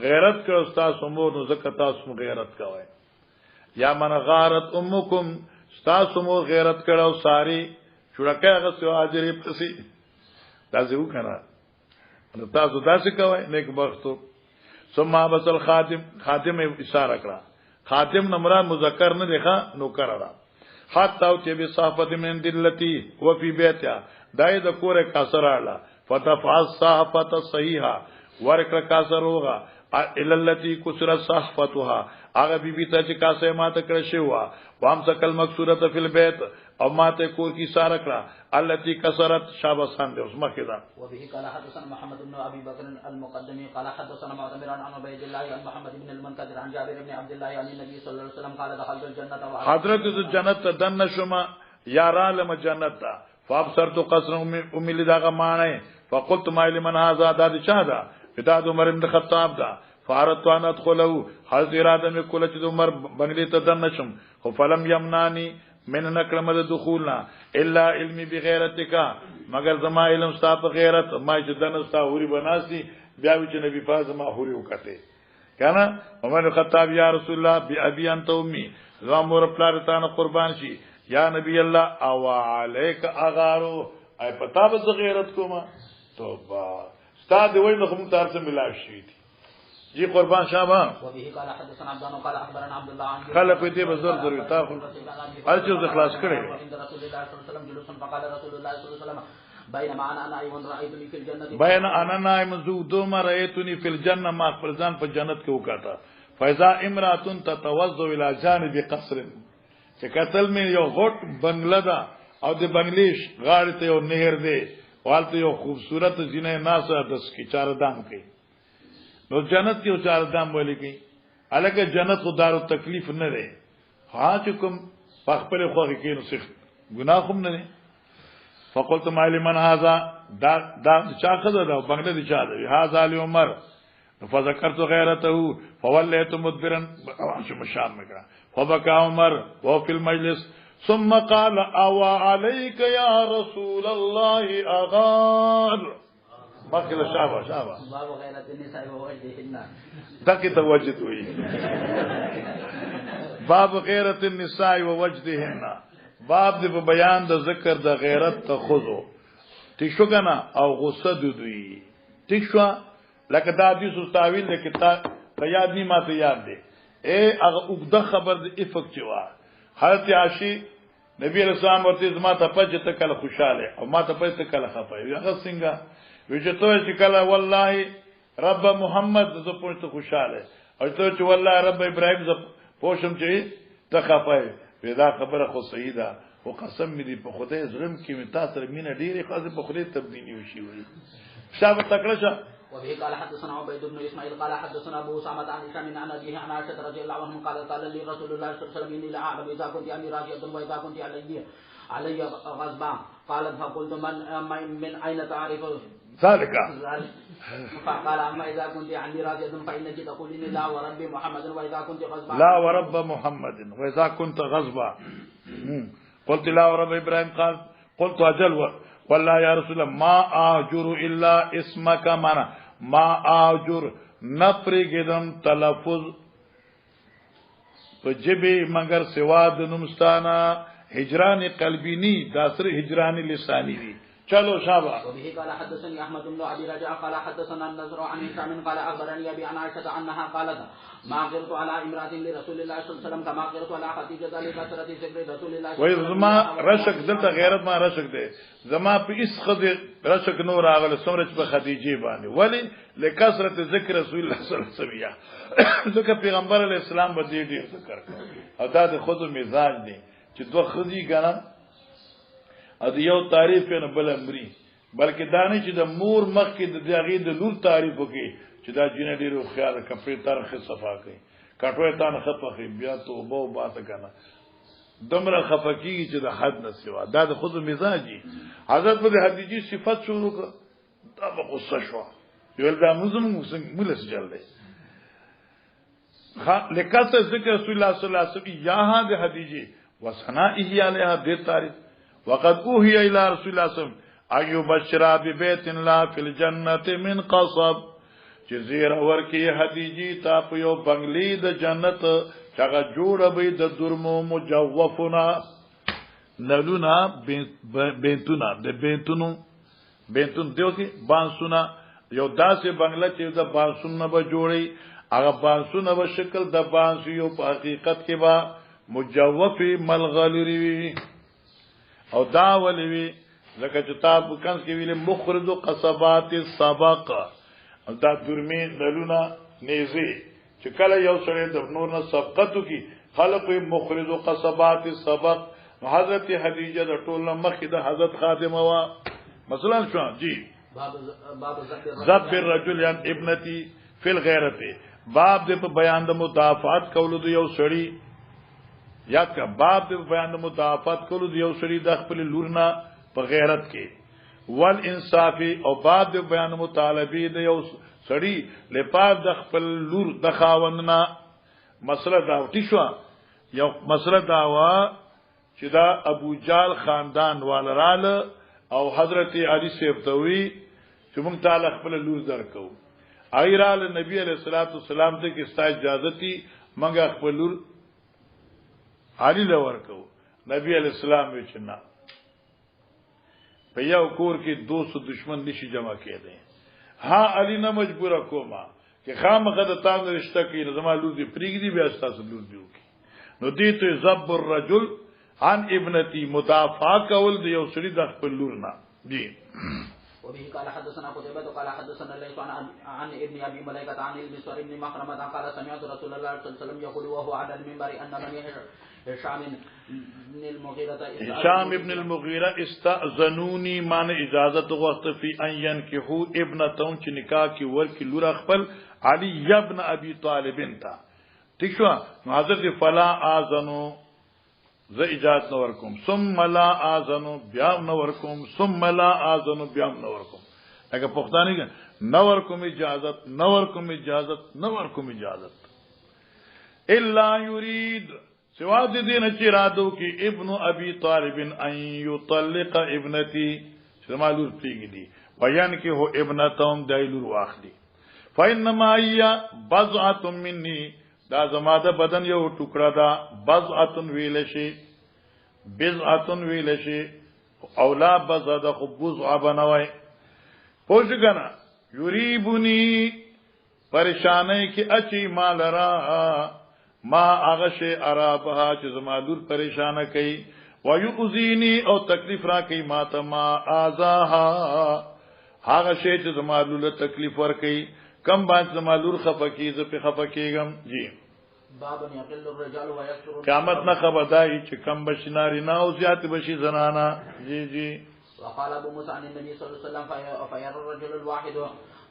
غیرت کړه تاسو مور نو زکه تاسو غیرت کوئ یا من غارت امكم تاسو مور غیرت کړه ساری شړکه هغه سو اجرې پسې تاسو وکړه نو تاسو داسې کوئ نیک بختو ثم بس الخادم خادم اشاره کړه خادم نمرا مذکر نه دیکھا نوکر را حتی او چې به صحافت من دلتی و فی بیتها دای د کوره کاسر اعلی فتفع الصحافت صحیحه ورکړه کاسر ہوگا الالتی کسر صحفتها هغه بیبی ته چې کاسه ماته کړه شی وا وام سکل مکسوره فی البیت او ماته کور کی ساره کړه التي كسرت شابسان دې اوس مکه دا وبه قال حدثنا محمد بن ابي بكر المقدمي قال حدثنا معتمر عن عبيد الله عن محمد بن المنكدر عن جابر بن عبد الله عن النبي صلى الله عليه وسلم قال دخلت الجنه حضرت الجنت دن شما یا رالم جنت فابصرت قصر ام لدغه معنی فقلت ما لمن هذا داد شهدا بداد عمر بن الخطاب دا فارت وان ادخلوا حضرت اراده میں کول چې عمر بنگلی ته دن شم خو فلم یمنانی من نکلم د دخولنا الا علمي بغیرتک مگر زما علم ستا په غیرت ما چې دن ستا هوري بناسي بیا چې نبی پاک زما هوري وکته کنه عمر خطاب یا رسول الله بابي انت امي زما مور پلارتانه قربان شي یا نبی الله او عليك اغارو اي پتا به غیرت کوما توبه ستا دی وای نو کوم تاسو ملاوي شي جی قربان شابه وبه قال حدثنا عبد الله قال اخبرنا عبد الله عن خلق دې بزرګ ضروري تاسو ارچو خلاص کړي عند رسول الله صلى الله عليه وسلم جلوس فقال رسول الله صلى الله عليه وسلم بينما انا نائم رايتني في الجنه بين انا نائم ذو ما رايتني في الجنه ما فرزان په جنت کې وکاته فاذا امراه تتوضا الى جانب قصر چې قتل مې یو غټ بنگله ده او د بنگلیش غاړه ته یو نهر دی والته یو خوبصورت زینه ناسه د سکی چار دام کې نو جنت یو چار دام ولې کی الګ جنت خو دارو تکلیف نه ده ها چې کوم خپل خوږی کې نو سخت ګناه هم نه فقلت ما لمن هذا دا چا خزه ده بنگله دي چا ده هذا لعمر فذكرت غيرته فوليت مدبرا شو شام مکا فبكى عمر وهو في المجلس ثم قال او عليك يا رسول الله اغار مخکله شابه باب غیرت النساء ووجههن دغه توجه وي باب غیرت النساء ووجههن باب د بیان د ذکر د غیرت ته خذو تشو کنه او غصه دوی تشو لکه د حدیث تعویل د کتاب ته یاد نی ماته یاد دی هغه وګړه خبر د افق چوا حضرت عائشہ نبی علیہ السلام ورته زما ته پج ته کله خوشاله او ما ته پج ته کله خپه هغه څنګه وجته چې کله والله رب محمد ز پوښتنه خوشاله او ته چې والله رب ابراهيم ز پوښم چې ته خپه پیدا خبره خو صحیح ده او قسم مې دی په خدای ظلم کې مې تاسو مینه ډیره خاصه په خدای تبدیلی وشي وي شابه تکړه شه وبه قال حدثنا عبيد بن اسماعيل قال حدثنا ابو اسامه عن هشام عن ابيه عن عائشه رضي الله عنها قال لي رسول الله صلى الله عليه وسلم اني لا اعلم اذا كنت اني راجعه واذا كنت علي غضبان قالت فقلت من اين تعرف ذلك فقال اما اذا كنت عني راجعه فانك تقولين لا ورب محمد واذا كنت غضبان لا ورب محمد واذا كنت غضبا قلت لا ورب ابراهيم قال قلت اجل والله يا رسول الله ما اجر الا اسمك معنا ما اجر نفرګدم تلفظ په جبه مگر سوا د نمستانه هجران قلبی نی داسر هجران لسانی دی چلو شابه وبه قال حدثني احمد بن ابي رجاء قال حدثنا النضر عن هشام قال اخبرني ابي عن عائشه انها قالت ما غرت على امراه لرسول الله صلى الله عليه وسلم كما غرت على خديجه لكثرة ذكر رسول الله وي زما رشک دلته غیرت ما رشک دی زما په اس خد رشک نور اغل سمرچ په خدیجه باندې ولی لکثرت ذکر رسول الله صلی الله علیه وسلم ځکه پیغمبر علیه السلام به دې ذکر کړ او دا د خود مزاج دی چې دوه خدي ګڼه ا یو تعریف نه بل امري بلکې دانه چې د مور مخ کې د دغې د لور تعریف وکي چې دا جنې ډیرو خیال کپې ترخه صفا کوي کټوي تان خپخي بیا توبه او باته کنه دمره خفقي چې د حد نه سوا دا د خود مزاجي حضرت په حدیثي صفات شروع کړ دا په قصه شو یو دا مزم مولس جلده لکاسه ذکر رسول الله صلی الله علیه وسلم یہاں د حدیثي وسنائه علیها د تعریف وقد اوحي الى رسول الله صلی الله علیه وسلم ایو بشرا ببیت لا فی الجنه من قصب چې زیر ورکی حدیجی تا په یو بنگلی د جنت چاغه جوړه به د درمو مجوفنا نلونا بنتونا د بنتون دیو کې بانسونا یو داسې بنگله چې د بانسونه به جوړي هغه بانسونه به شکل د بانس یو په حقیقت کې با مجوفی ملغلری او دا ولوی لکه چې تاسو کنس کې ویل مخرج قصبات السبق او دا درمي دلونه نيزي چې کله یو سره د نور نه سبقتو کې خلق مخرج قصبات السبق حضرت خدیجه د ټول مخې د حضرت خادمه وا مثلا شو جی باب ذب الرجل عن ابنتي فی الغیرت باب د بیان د مدافعات کولو د یو سړی یاد کا باب د بیان د مدافعات کولو د یو سړی د خپل لورنا په غیرت کې والانصاف او باب د بیان مطالبه د یو سړی لپاره د خپل لور د خاوندنا مسله دا وتی شو یو مسله دا وا چې دا ابو جال خاندان والراله او حضرت علی سیفتوی چې موږ تعالی خپل لور درکو ایرال نبی علیہ الصلوۃ والسلام ته کې ستا اجازه تي موږ خپل لور علی لور کو نبی علیہ السلام وچ نه په یو کور کې 200 دشمن نشي جمع کېدي ها علی نه مجبور کوما چې خامخه د تاسو رشتہ کې زما لور دی پریګ دی بیا تاسو لور دیو کی نو دې ته ذب الرجل عن ابنتي مدافع کول دی یو سړي د خپل لور نه دی وبه قال حدثنا قتيبة قال حدثنا الليث عن ابن ابي مليكة عن المسور بن مخرمة قال سمعت رسول الله صلى الله عليه وسلم يقول وهو على المنبر ان بني هشام ابن المغيرة استأذنوني مان اجازت وقت في ان ينكحوا ابنتهم چې نکاح کی ورکی لور خپل علي ابن ابي طالب تا ٹھیک شو حضرت فلا اذنوا ز اجازت نور کوم ثم لا اذنوا بیا نور کوم ثم لا اذنوا بیا نور کوم اگر پښتاني نور کوم اجازت نور کوم اجازت نور کوم اجازت الا يريد سوا د دین چې رادو کې ابن ابي طالب ان يطلق ابنتي شمالور پیګدي بیان کې هو ابنتهم دایلور واخلي فانما هي بضعه مني دا زماده بدن یو ټوکړه دا بضعه ویل شي بضعه ویل شي اولا بضعه خو بضعه بنوي پوجګنا یریبني پریشانه کې اچي مال را ما اغش ارابها چې زما لور پریشان کوي ويؤذيني او تکلیف را کوي ما ته ما اذاها هغه شی چې زما لور تکلیف ور کوي کم باندې زما لور خفقي ز په خفقيګم جی باب يقل الرجال ويكثر قیامت نه خبرداري چې کم بشناري نه او زیات بشي زنانا جی جی وقال ابو موسى عن النبي صلى الله عليه وسلم فيرى الرجل الواحد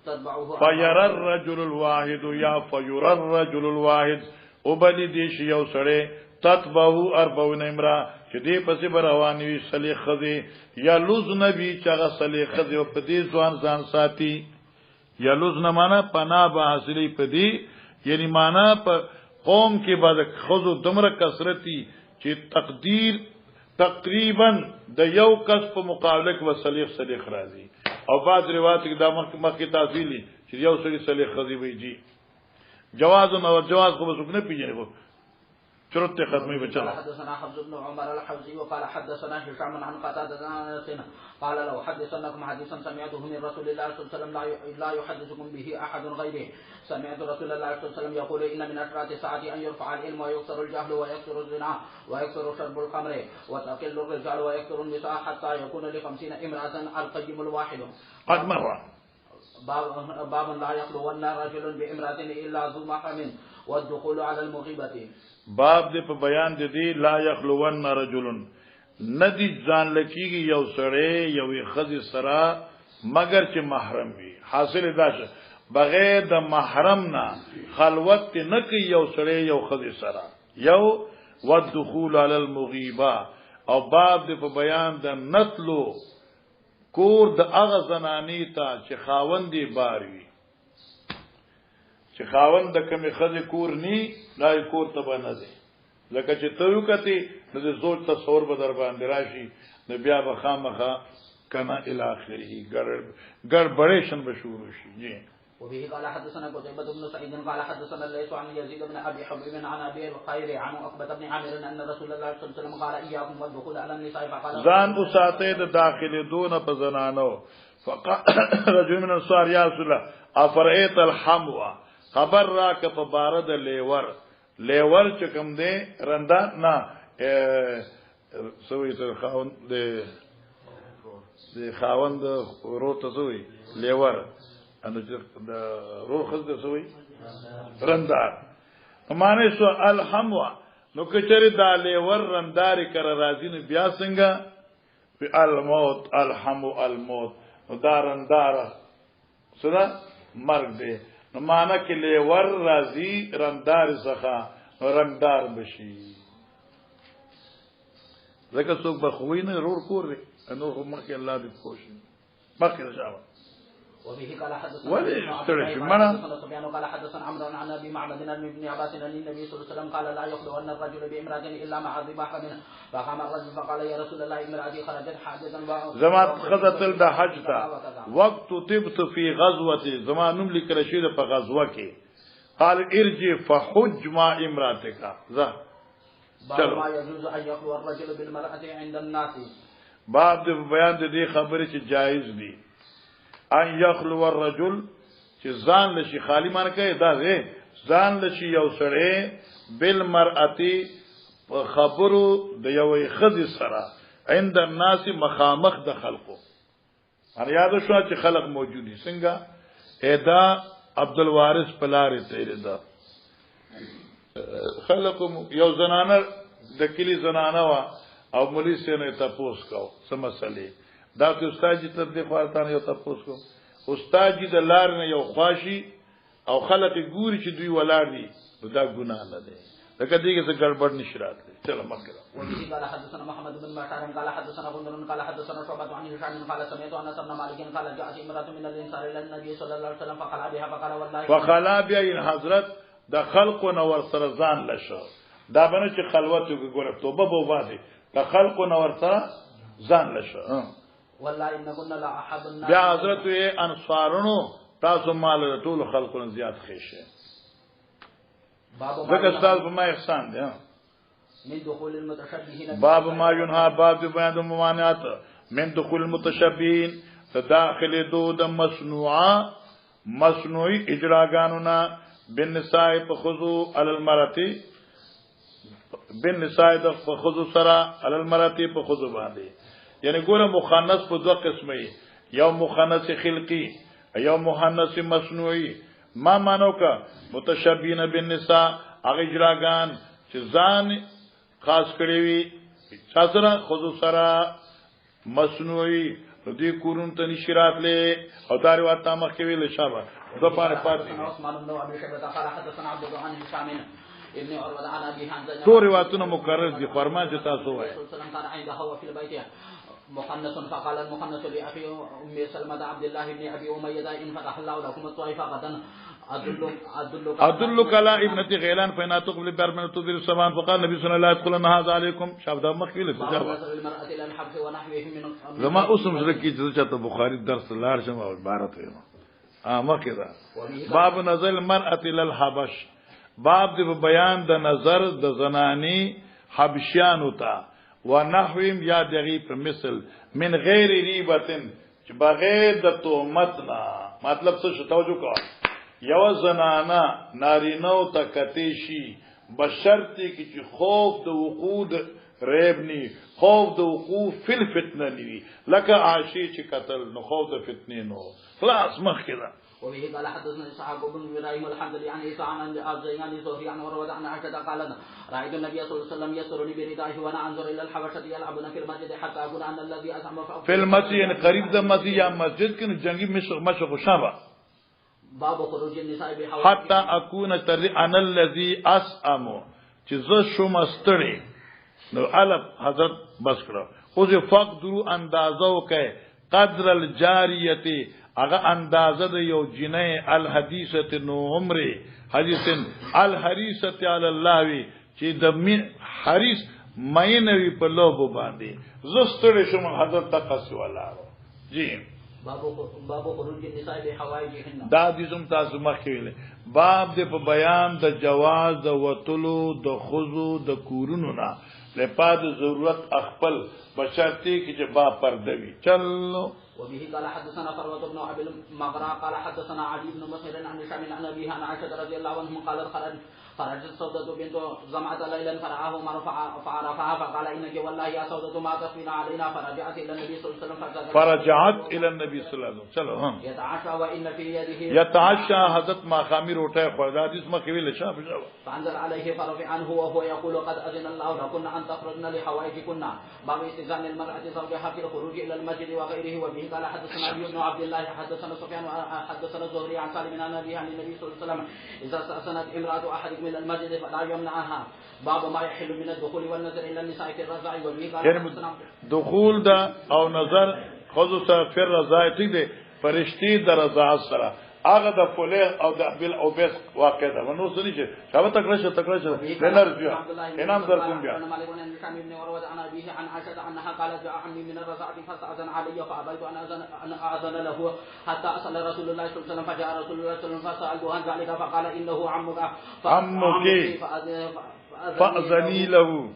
تتبعه فيرى الرجل الواحد يا فيرى الرجل الواحد وبلی دیش یو سړی تتبعه 40 امرا چې دې پسې رواني وي صلیخ خزي یا لوز نبی چې هغه صلیخ خزي او په دې ځان ساتي یا لوز نه معنا پناه به حاصلې په دې یعنی معنا په قوم کې بعد خزو دمر کثرتي چې تقریبا د یو کس په مقابله کې صلیخ راځي او بعض روایت کې دا مخکې تفصیلی چې یو سړي صلیخ خزي وي جی جواز او جواز خو څوک نه پیژني شرط ختمي بچا حدثنا حفص بن عمر الحوزي وقال حدثنا هشام عن قتادة قال لو حدثنكم حديثا سمعته من رسول الله صلى الله عليه وسلم لا يحدثكم به احد غيره سمعت رسول الله صلى الله عليه وسلم يقول ان من اشراط الساعه ان يرفع العلم ويكثر الجهل ويكثر الزنا ويكثر شرب الخمر وتقل الرجال ويكثر النساء حتى يكون ل50 امراه القيم الواحد قد مر باب لا يخلون رجل بامراه الا ذو محرم والدخول على المغيبه باب دې په بیان دې لا يخلون رجل ندی ځان لکیږي یو سړی یو خزي سره مگر چې محرم وي حاصل دا شه بغیر د محرم نه خلوت نه کوي یو سړی یو خزي سره یو والدخول على المغيبه او باب دې په بیان د نتلو کور د هغه زنانی ته چې خاوندې بار وي چې خاوند د کمی خزي کور ني لای کور ته باندې دي لکه چې ته یو کتي د زوج تصور به در باندې راشي نو بیا به خامخه کنا الی اخره ګړبړېشن به شروع شي جی وبه قال حدثنا قتيبة بن سعيد قال حدثنا الليث عن يزيد بن ابي حبيب عن ابي الخير عن عقبة بن عامر ان رسول الله صلى الله عليه وسلم قال اياكم والدخول على النساء فقال ځان اوساته د داخلي دون په زنانو فقال رجل من الانصار يا رسول الله افرئت الحموا خبر را که په بارد لیور چې کوم دی رندا نه سوې تر خاوند د خاوند روته سوې لیور انو چې د روح خزه سوې رندا معنی سو الحموا نو کچره دا لیور رنداري کر راځي نو بیا څنګه په الموت الحمو الموت نو دا رندار سره مرګ دی نو مانا کې لیور راځي رندار څخه رندار بشي زکه څوک بخوي نه رور کور دی نو مخکې الله دې کوشي مخکې راځه وبه قال حدثنا سفيان قال حدثنا عمرو عن ابي معبد عن ابن عباس ان النبي صلى الله عليه وسلم قال لا يخلون الرجل بامرأة الا مع ذي محرم فقام الرجل فقال يا رسول الله امرأتي خرجت حاجة زمان خذت د حج تا وقت تبت في غزوه زمان نم لیکل شي په غزوه کې قال ارجع فحج مع امراتك ذا باب ما يجوز ان يخلو الرجل بالمرأة عند الناس باب د بیان د دې خبره چې جایز دي ان يخلو الرجل چې ځان لشي خالی مان کوي دا ځان لشي یو سړی بالمرأتی خبرو د یو خدي سره عند الناس مخامخ د خلقو ان یاد شو چې خلق موجودي څنګه ادا عبد الوارث پلار ته دا خلق یو زنانه د کلی زنانه وا او مولوی سره تاسو کو سم مسلې دا چې استاد جی تر دې خاطر یو تاسو کو استاد جی د لار نه یو خواشي او خلک ګوري چې دوی ولاړ دي دا ګناه نه ده لکه دې کې څه ګړبړ نشي راتلی چلو مکه وفي قال حدثنا محمد بن بشار قال حدثنا غندر قال حدثنا شعبة عن هشام قال سمعت انس بن مالك قال جاءت امرأة من الانصار الى النبي صلى الله عليه وسلم فقال بها فقال والله فخلا بها حضرت د خلق نور سره ځان لشه دا بنه چې خلوت وګوره توبه بو باندې د خلق نور سره ځان لشه والله انكم لا احد الناس بیا حضرت انصارونو تاسو مال ټول خلقونه زیات خېشه ذکر استاد په ما احسان دي من دخول المتشبهين باب ما ينهى باب بیان د ممانعات من دخول المتشبهين تداخل دود مصنوعي اجراګانونه بالنساء فخذوا على المرأة بن نساء د خذو سرا علی المرأه په خذو باندې یعنی ګوره مخنث په دوه قسمه یو مخنث خلقی یو مخنث مصنوعی ما مانو کا متشبین بالنساء هغه اجراګان چې ځان خاص کړی وي سره خذو سرا مصنوعی دې کورون ته نشرات له او داري واته مخ کې ویل شابه دو پاره پاتې عثمان بن ابي شيبه قال حدثنا عبد الله عن هشام ابن عروه عن ابي حمزه تو روایتونه مکرر دي فرمان چې تاسو وایي كان عنده هو في البيت مخنث فقال المخنث لأخي أم سلمة عبد الله بن أبي أمية إن فتح الله لكم الطائفة غدا أدلك على ابنة غيلان فإن تقبل برمن تدير السمان فقال النبي صلى الله عليه وسلم يدخلن هذا عليكم شاب ده مخيل تجاوب لما اسم زركي جزء بخاري درس لارشم او عبارت مخيدا باب نظر المرأة الى الحبش باب د بیان د نظر د زنانی حبشیانو ته ونحویم یا دغی په مثل من غیر ریبتن چې بغیر د تهمت نه مطلب څه شو توجه کو یو زنانا نارینو ته کتی شي بشرطی کی چې خوف د وقود ریب نی خوف د وقوع فی الفتنه نی لکه عاشی چې قتل نو خوف د فتنه نو خلاص مخکره وبه قال حدثنا اسحاق بن ابراهيم الحمدلي عن عيسى عن ابزيان زهري عن وروه عن عائشه قالت رايت النبي صلى الله عليه وسلم يسرني بردائه وانا انظر الى الحبشه يلعبون في المسجد حتى اكون ان الذي اسمع في المسجد يعني قريب ده مسجد یا مسجد کې جنگي مشق شابه باب خروج النساء بحوائج حتى اكون تر ان الذي اسم چې ز شو مستړي نو الف حضرت بس کړو خو ځ فقدرو اندازو کې قدر الجاریه اغه اندازه د یو جنې الحدیثه نو عمره حدیثن الحریصه علی الله وی چې د حریص مینوی په لوب باندې زستړي شم حضرت تقص والا جی باب خروج النساء بحوائجهن دا دې زم تاسو مخ ویل باب دې په بیان د جواز د وتلو د خذو د کورونو نه لپاره ضرورت خپل بشرطی کی چې با پردوی چلو وبه قال حدثنا فروة بن ابي المغرى قال حدثنا علي بن مسهر عن هشام عن ابيها عن عائشة رضي الله عنهم قالت خرجت سودة بنت زمعة ليلا فرعاه فرفعها فقال انك والله يا سودة ما تخفين علينا فرجعت الى النبي صلى الله عليه وسلم فرجعت الى النبي صلى الله عليه وسلم چلو هم يتعشى وان في يده يتعشى حضرت ما خامي روټه خو دا حدیث ما کوي شاف فانزل عليه فرفع عنه وهو يقول قد اذن الله لكن ان تخرجن لحوائجكن باب استئذان المرأة زوجها في الخروج الى المسجد وغيره. وبه قال حدثنا علي بن عبد الله حدثنا سفيان حدثنا الزهري عن سالم عن ابي عن النبي صلى الله عليه وسلم اذا استأذنت امرأة احد من المسجد فلا يمنعها باب ما يحل من الدخول والنظر الى النساء في الرضاع. وبه قال حدثنا دخول دا او نظر خذ سره في الرضاع دي فرشتي د رضاع سره هغه د فله او د بل او بس واقع ده ونو سني چې شابه تکرشه لنرجع انام در کوم بیا عن ابيه عن عائشة انها قالت جاء عمي من الرضاعة فاستأذن علي فابيت ان اذن له حتى اصل رسول الله صلى الله عليه وسلم فجاء رسول الله صلى الله عليه وسلم فسألته عن ذلك فقال انه عمك فأذني له.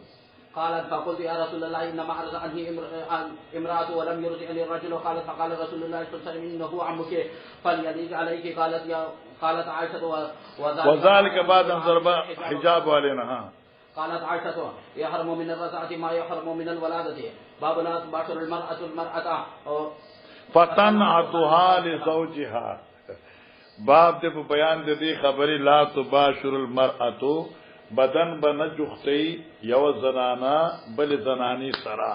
قالت فقلت يا رسول الله انما ارضعني امرأة ولم يرضعني الرجل. قالت فقال رسول الله صلى الله عليه وسلم انه عمك فليليق عليك. قالت عائشة وذلك بعد ان ضرب حجاب علينا. قالت عائشة يحرم من الرضاعة ما يحرم من الولادة. باب لا تباشر المرأة فتنعتها لزوجها. باب دې په بیان د دې خبرې لا تباشر المرأة بدن بن جختی یو زنانا بل زنانی سرا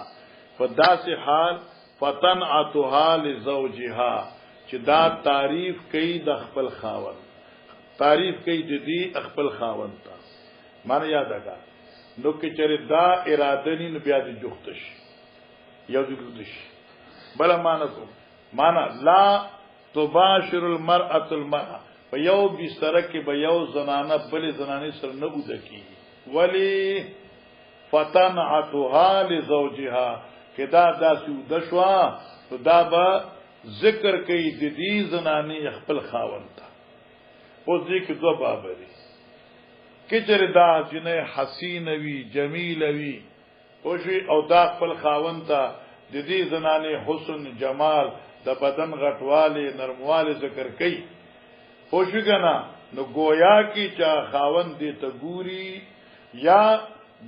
په داسې حال فتنعتها لزوجها چې دا تعریف کوي د خپل خاوند تعریف کوي د دې خپل خاوند ته معنی یاد راغا نو کې چېرې دا اراده نه بیا د جختش یو د جختش بل معنا لا تباشر المرأة المرأة په یو بستر کې به یو زنانه بل زنانه سره نه بوده کی ولی فتنعتها لزوجها کدا داسو دشوا تو دا به ذکر کوي د دې زنانه خپل خاوند ته او ذکر دو باب لري کچره دا جنې حسین وی جمیل وی او شي او دا خپل خاوند ته د دې زنانه حسن جمال د بدن غټواله نرمواله ذکر کوي خوشی کنا نو گویا کی چا خاون دی تا گوری یا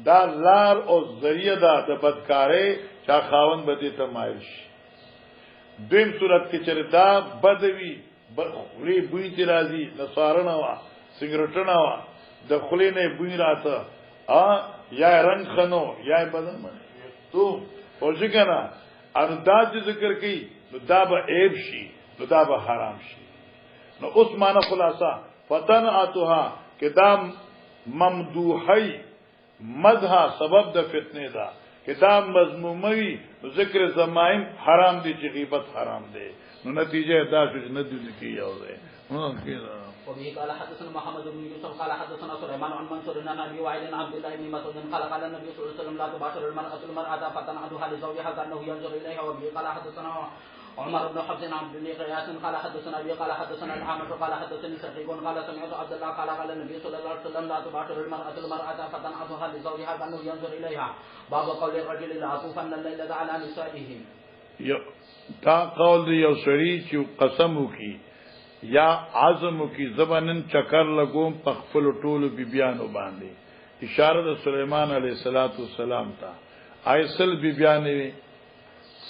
دا لار او ذریعہ دا د بدکارې چا خاون بدی ته مایل شي. دویم صورت کې چې دا بدوی خلی بوی تی راځي نصارنه وا سیګریټونه وا د خلی نه بوی راته یا رنگ خنو یا بدن تو پوښی کنه ان دا چې ذکر کوي نو دا به عیب شي نو دا به حرام شي. نو اوس معنا خلاصہ فتن اتها کدام ممدوحی مدح سبب د فتنه دا کتاب مذموموی ذکر زمائم حرام دی چې غیبت حرام دی نو نتیجه دا چې نه دی کیږي وبه قال حدثنا محمد بن يوسف قال حدثنا سليمان عن منصور عن ابي وائل عن عبد الله بن مسعود قال قال النبي صلى الله عليه وسلم لا تباشر المرأة فتنعدها لزوجها كأنه ينظر اليها. وبه قال حدثنا عمر بن حفص عن بن قياس قال حدثنا ابي قال حدثنا الحامد قال حدثني شقيق قال سمعت عبد الله قال النبي صلى الله عليه وسلم لا تباشر المرأة فتنعدها لزوجها كأنه ينظر اليها. باب قول الرجل لا طوفن الليلة على نسائهم. تا قول دی یو سړی چې قسم وکي یا عزم وکي زبانن چکر لګوم په خپل ټولو بیبيانو باندې اشاره د سليمان عليه السلام ته ایسل بیبيانې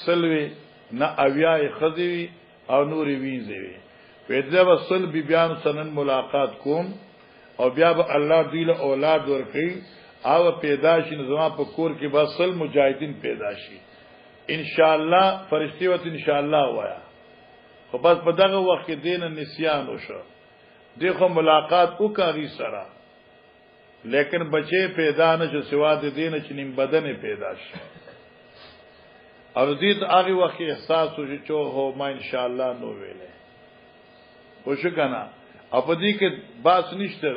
سلوي نه اویای خذوی او نوري وینځوي په دې وسل بیبيانو سنن ملاقات کوم او بیا به الله دوی له اولاد ورکړي او پیدا شي نظام په کور کې بسل مجاهدین پیدا شي ان شاء الله فرشتي وت ان شاء الله وایا خو بس په دغه وخت کې دین نسیان وشو دغه ملاقات وکړي سره لیکن بچي پیدا نشو سوا د دین چې نیم بدن پیدا شي او دې هغه وخت احساس وشي چې هو ما ان شاء الله نو ویلې وشو کنه او په دې کې باس نشته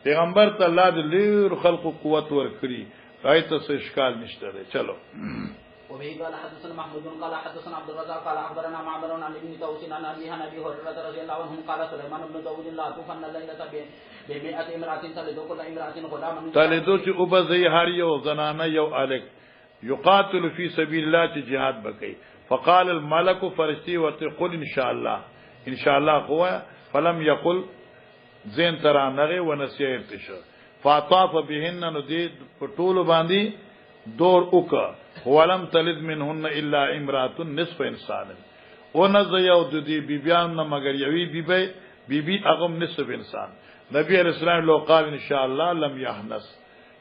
پیغمبر ته الله د لیر خلق قوت ورکړي رايته څه اشکال نشته چلو. وبه قال حدثنا محمود قال حدثنا عبد الرزاق قال اخبرنا معمر عن ابن طاووس عن ابي هريره رضي الله عنه قال سليمان بن داود لا طوفن الليله ب100 امراه تلد كل امراه غلاما تلدو چې وبزي هر یو زنانه یو الک يقاتل في سبيل الله چې jihad بکي فقال الملك فرشتي ورته قل ان شاء الله قوا فلم يقل زين ترانغه ونسيت شو فاطاف بهن نديد پټول باندې دور وکا ولم تلد منهن الا امراه نصف انسان ونزيو د دې بیبيان نه مگر یوي بیبي اغم نصف انسان. نبی علیہ السلام لو قال ان شاء الله لم يحنس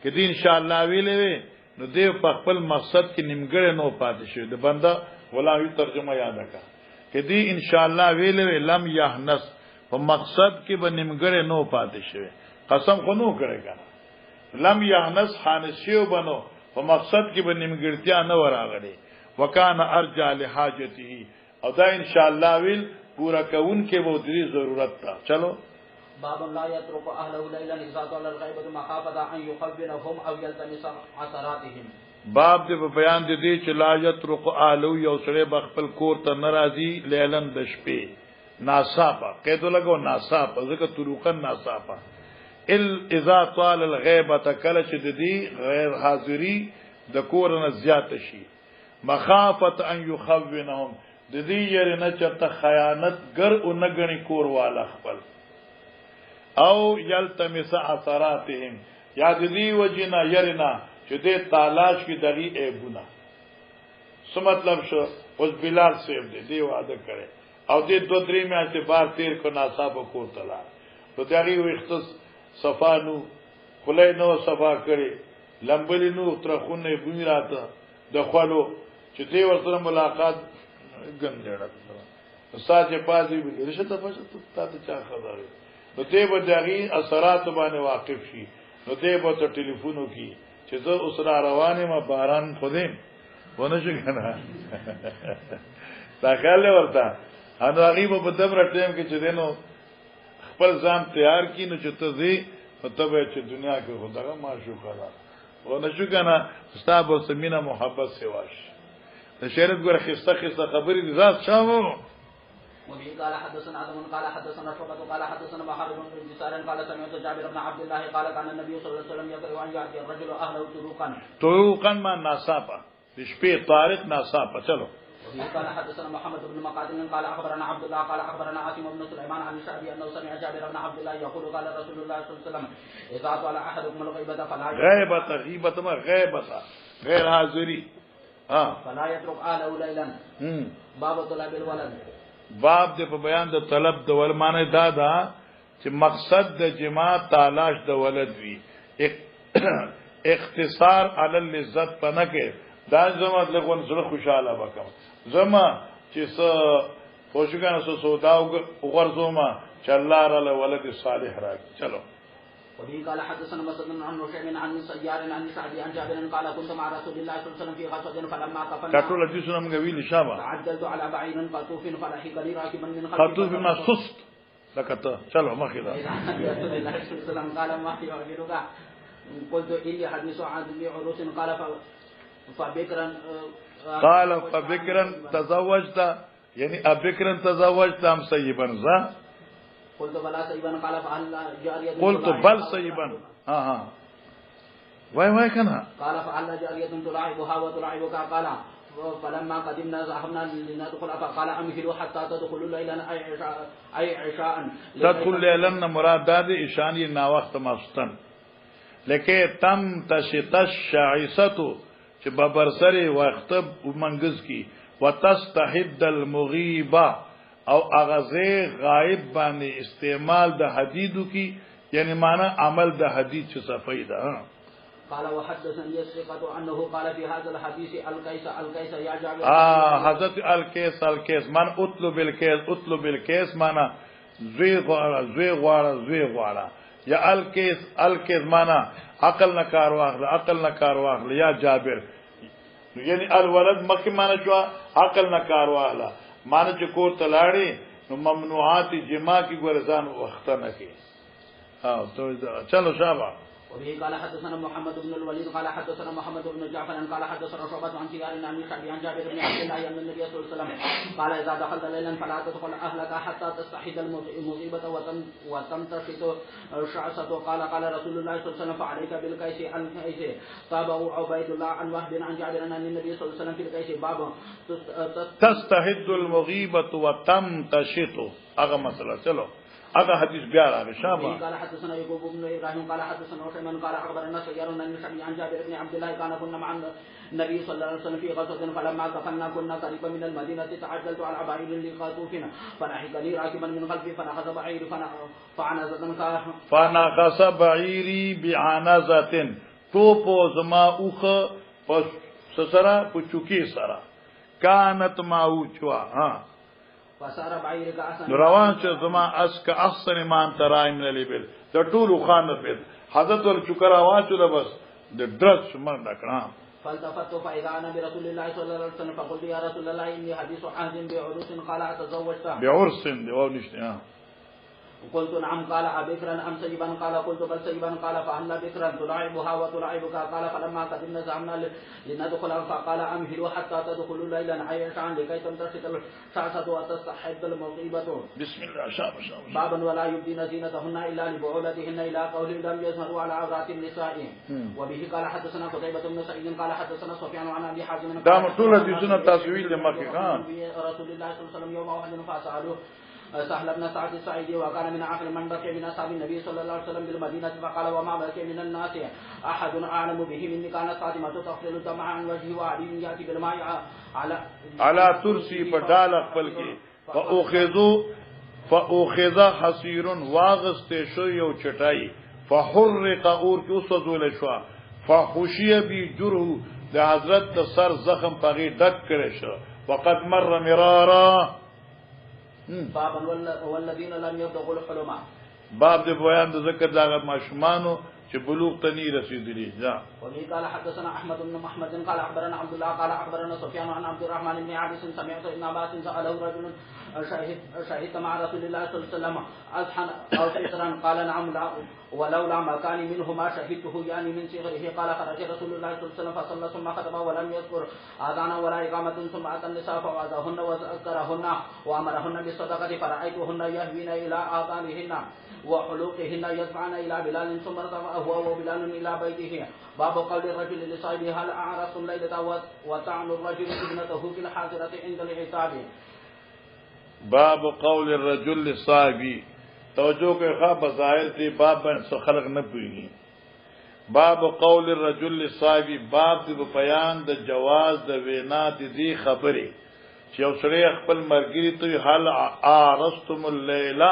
کدی ان شاء الله ویلې نو دې په خپل مقصد کې نیمګړې نو پاتې شي د بنده ولاوی ترجمه یاد کا کدی ان شاء الله ویلې لم يحنس په مقصد کې به نیمګړې نو پاتې شي قسم خو نو کړی کنه لم يحنس حانسیو بنو په مقصد کې به نیمګړتیا نه وراغلي وکانه ارجع لحاجته او دا ان شاء الله ویل پورا کون کې به دې ضرورت تا. چلو باب لا يترك اهله ليلا اذا طال الغيبه مخافه ان يخبرهم او يلتمس عثراتهم. باب دې په بیان دي چې لا يترك اهله یو سره بخپل کور ته ناراضي لیلن د شپې ناصافه قیدو لګو ناصافه ځکه طرقن ناصافه اذا طال الغيبه کله چې د دې غیر حاضری د کور نه زیات شي مخافت ان يخونهم د دې یره نه چرته خیانت ګر او نه غني کور والا خپل او یلتمس اثراتهم یا د دې وجنا يرنا چې دې تلاش کی دغه ایبونه څه مطلب شو اوس بلال سیب دې وعده کړي او دې 2-3 میاشتې بار تیر کو ناصاب کور تلا نو دغه وخت صفانو خلای نو صفا کړي لمبلی نو ترخونه بوی راته د خلو چې دې ورسره ملاقات ګندړه ساجه پازي به رشته پښه ته چا خبره نو دې به دغه اثرات باندې واقف شي نو دې به ته ټلیفونو کی چې زه اوس را روانه ما باران خودم ونه شو کنه تاکاله ورته ان هغه په دمر ټیم کې چې دینو خپل ځان تیار کینو چې ته زی مطلب چې دنیا کې خدای ما شو کړه ونه شو کنه استاد سمینه محبت سیواش د شریعت ګره خسته خبرې دي ذات شامو. وبه قال حدثنا عدم قال حدثنا شعبة قال حدثنا بحر بن جسار قال سمعت جابر بن عبد الله قال كان النبي صلى الله عليه وسلم يقرأ ان يأتي الرجل اهله طرقا ما ناصافه د شپې طارق ناصافه. چلو وبه قال حدثنا محمد بن مقاتل قال اخبرنا عبد الله قال اخبرنا عاصم بن سليمان عن الشعبي انه سمع جابر بن عبد الله يقول قال رسول الله صلى الله عليه وسلم اذا طلع احدكم الغيبه فلا غیبت ما غیبت غیر حاضری فلا يترك اهله ليلا باب طلب الولد باب دې په بیان د طلب د ول معنی دا دا چې مقصد د جما تلاش د ولد وی اختصار علی اللذت پنکه دا زما لغون زړه خوشاله وکم زما چې څه خوشګانه سودا وګرځوما چې الله تعالی ولد صالح راکړي چلو. وبه قال حدثنا مسدد عن رشيد عن سيار عن سعد عن جابر قال كنت مع رسول الله صلى الله عليه وسلم في غزوة فلما قفلنا كتول حديثنا من قبيل شابه تعجلت على بعير قطوف فلحقني راكبا من خلفي قطوف ما سست لكتا چلو ما كده رسول الله صلى الله عليه وسلم قال ما يعجلك قلت إني حديث عن بعروس قال فبكرا تزوجت يعني أبكرا تزوجت أم سيبا ذا قلت بل سيبا قال فهل جارية قلت بل سيبا واي كنا قال فهل جارية تلاعبها وتلاعبك قال فلما قدمنا ذهبنا لندخل فقال امهلوا حتى تدخلوا ليلا اي عشاء تدخل ليلا مراد ده عشاء نا وقت ماستن لکه تم تشتش الشعيصه چې ببرسره وخت ومنګز کی وتستحد المغيبه او اغازه غائب باندې استعمال د حدیدو کی یعنی معنی عمل د حدید څه صفای ده. قال وحدثني الثقة انه قال في هذا الحديث الكيس يا جابر حضرت الكيس من اطلب الكيس معنی زوی غواړه یا الکیس مانا عقل نه کار واخله یا جابر یعنی الولد مخی مانا شو عقل نه کار واخله مانا چې کور تلاړي نو ممنوعات جما کی ګورزان وخت نه کی تو چلو شابه. وبه قال حدثنا محمد بن الوليد قال حدثنا محمد بن جعفر قال حدثنا شعبة عن سيار عن شعبي عن جابر بن عبد الله ان النبي صلى الله عليه وسلم قال اذا دخلت ليلا فلا تدخل اهلك حتى تستحد المصيبة وتمتشط الشعثة قال رسول الله صلى الله عليه وسلم فعليك بالكيس تابعه عبيد الله عن وهب عن جابر ان النبي صلى الله عليه وسلم في الكيس باب تستحد المغيبة وتمتشط هغه مسله چلو هذا حديث بيار شابه. قال حدثنا يعقوب بن ابراهيم قال حدثنا عثمان قال اخبرنا سيار عن الشعبي عن جابر بن عبد الله كنا مع النبي صلى الله عليه وسلم في غزوة فلما قفلنا كنا قريبا من المدينة تعجلت على بعير لقاطوفنا فلحقني راكبا من خلفي فنخذ بعيري فنخذ بعيري بعنزة توپو زما اوخ پس سسرا پچوکی سرا كانت ماوچوا فسار بعير كأسن روان چې زما اس کا احسن مان ترای من الابل د ټول خان په حضرت ول شکر واچو د بس د درس من دکړه فالتفت فاذا انا برسول الله صلى الله عليه وسلم فقلت يا رسول الله اني حديث عهد بعرس قال اتزوجت بعرس او نشته قلت نعم قال أبكرا أم سيبا قال قلت بل سيبا قال فهل بكرا تلاعبها وتلاعبك قال فلما قدمنا زعمنا لندخل فقال أمهلوا حتى تدخلوا ليلا عيشا لكي تمتشط الشعثة وتستحد المصيبة. بسم الله شاب بابا ولا يبدين زينتهن إلا لبعولتهن إلى قول لم يظهروا على عورات النساء. وبه قال حدثنا قتيبة بن سعيد قال حدثنا سفيان عن أبي حازم دام طول دي سنة تسويل لمكي خان رسول الله صلى الله عليه وسلم يوم أحد فسألوه سهل بن سعد السعيدي وكان من آخر من بقي من أصحاب النبي صلى الله عليه وسلم بالمدينة فقال وما بقي من الناس أحد أعلم به مني كانت فاطمة تغسل الدمع عن وجهه وعلي يأتي بالماء على ترسي فدال خپل فأخذ حصير واغست شو یو چټای فحرق اور کې وسوځول شو فخشي بي جره د حضرت د سر زخم پغې ډک کړي شو وقد مر مرارا. بابا والذين لم يبلغوا الحلم باب د بیان د ذکر داغه ماشومانو چې بلوغ ته نه رسیدلی ځا. وبه قال حدثنا احمد بن محمد قال اخبرنا عبد الله قال اخبرنا سفيان عن عبد الرحمن بن عابس سمعت ابن عباس سأله رجل شهدت مع رسول الله صلى الله عليه وسلم اذحن او فطرا قال نعم ولولا ما كان منه ما شهدته يعني من صغره قال خرج رسول الله صلى الله عليه وسلم فصلى ثم خطب ولم يذكر اذانا ولا اقامه ثم اتى النساء فوعظهن وذكرهن وامرهن بالصدقه فرايتهن يهوين الى اذانهن وحلوقهن يدفعن إلى بلال ثم ارتفع هو وبلال إلى بيته. باب قول الرجل لصاحبه هل أعرستم ليلة وطعن الرجل ابنته في الحاضرة عند العتاب. باب قول الرجل لصاحبه توجه کے خواب بظاہر تھی باب بن خلق نہ پوئیں. باب قول الرجل لصاحبه باب د بیان د جواز د وینا د دې خبرې چې یو سړی خپل مرګري ته هل اعرستم الليله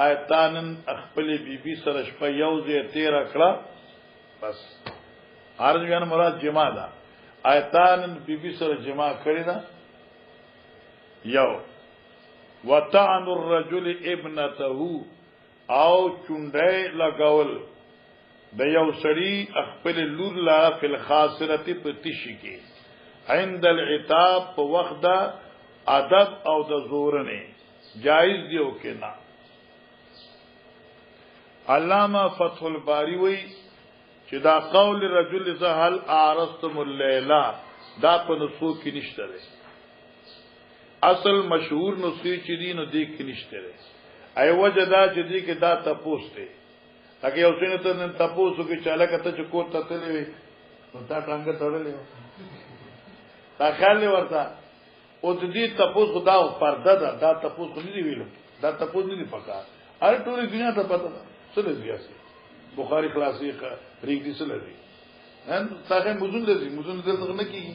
آیتانن خپل بیبي سره شپه یو ځای تیر کړه. بس عرض بیان مراد جما ده. آیتانن بیبي سره جما کړی ده. یو وطعن الرجل ابنته او چونډه لګول د یو سړی خپل لور لا فل خاصرتی په تشی کې عند العتاب په وخت د ادب او د زور نه جایز دی او کې نه. علامہ فتح الباری وی چې دا قول رجل زهل اعرستم الليله دا په نسخو کې نشته ده. اصل مشهور نسخې چې دي نو دې کې نشته ده. ای وجه دا چې دې کې دا تپوس دی لکه یو څنګه ته نن تپوسو کې چاله کته چې کوټ ته تللی نو تا څنګه تړلې تا خیال ورته او دې تپوس خدا او پرده ده. دا تپوس خو دې ویلو دا تپوس دې پکا هر ټول دنیا ته پته ده څه لږه بخاری خلاصي ریګ دي څه لږه ان تاګه مزون دې مزون دې نه کیږي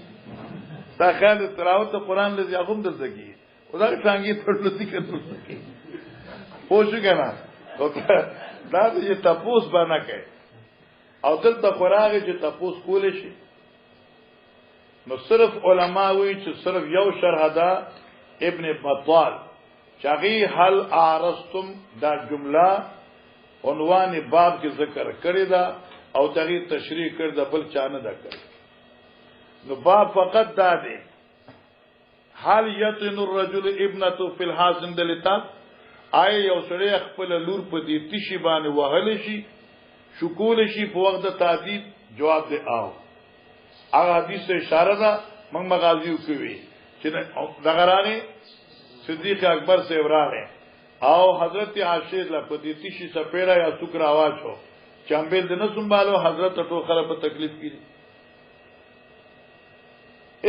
تا خیال تلاوت قرآن لږه هغه هم دلته کیږي او دا څنګه ټول دې کوي پوښښ کنه دا چې تپوس باندې کوي او دلته خوراغه چې تپوس کول شي نو صرف علما وی چې صرف یو شرح ده ابن بطال چاغي هل اعرستم دا جمله عنوان باب کې ذکر کړی دا او دغه تشریح کړ د بل چانه دا کړ. نو باب فقط دا دی هل یتن الرجل ابنته فی الحازن دلتا آیا یو سړی خپل لور په دې تشی باندې وهل شي شکول شي په وخت د تعذيب. جواب دی آو. هغه حدیث اشاره ده موږ مغازیو کوي چې دغه راغی صدیق اکبر سے ورانه او حضرت عاشر لا په دې تشی سپېړه یا سکر आवाज شو چمبل د نه سنبالو حضرت ټو خره په تکلیف کړي.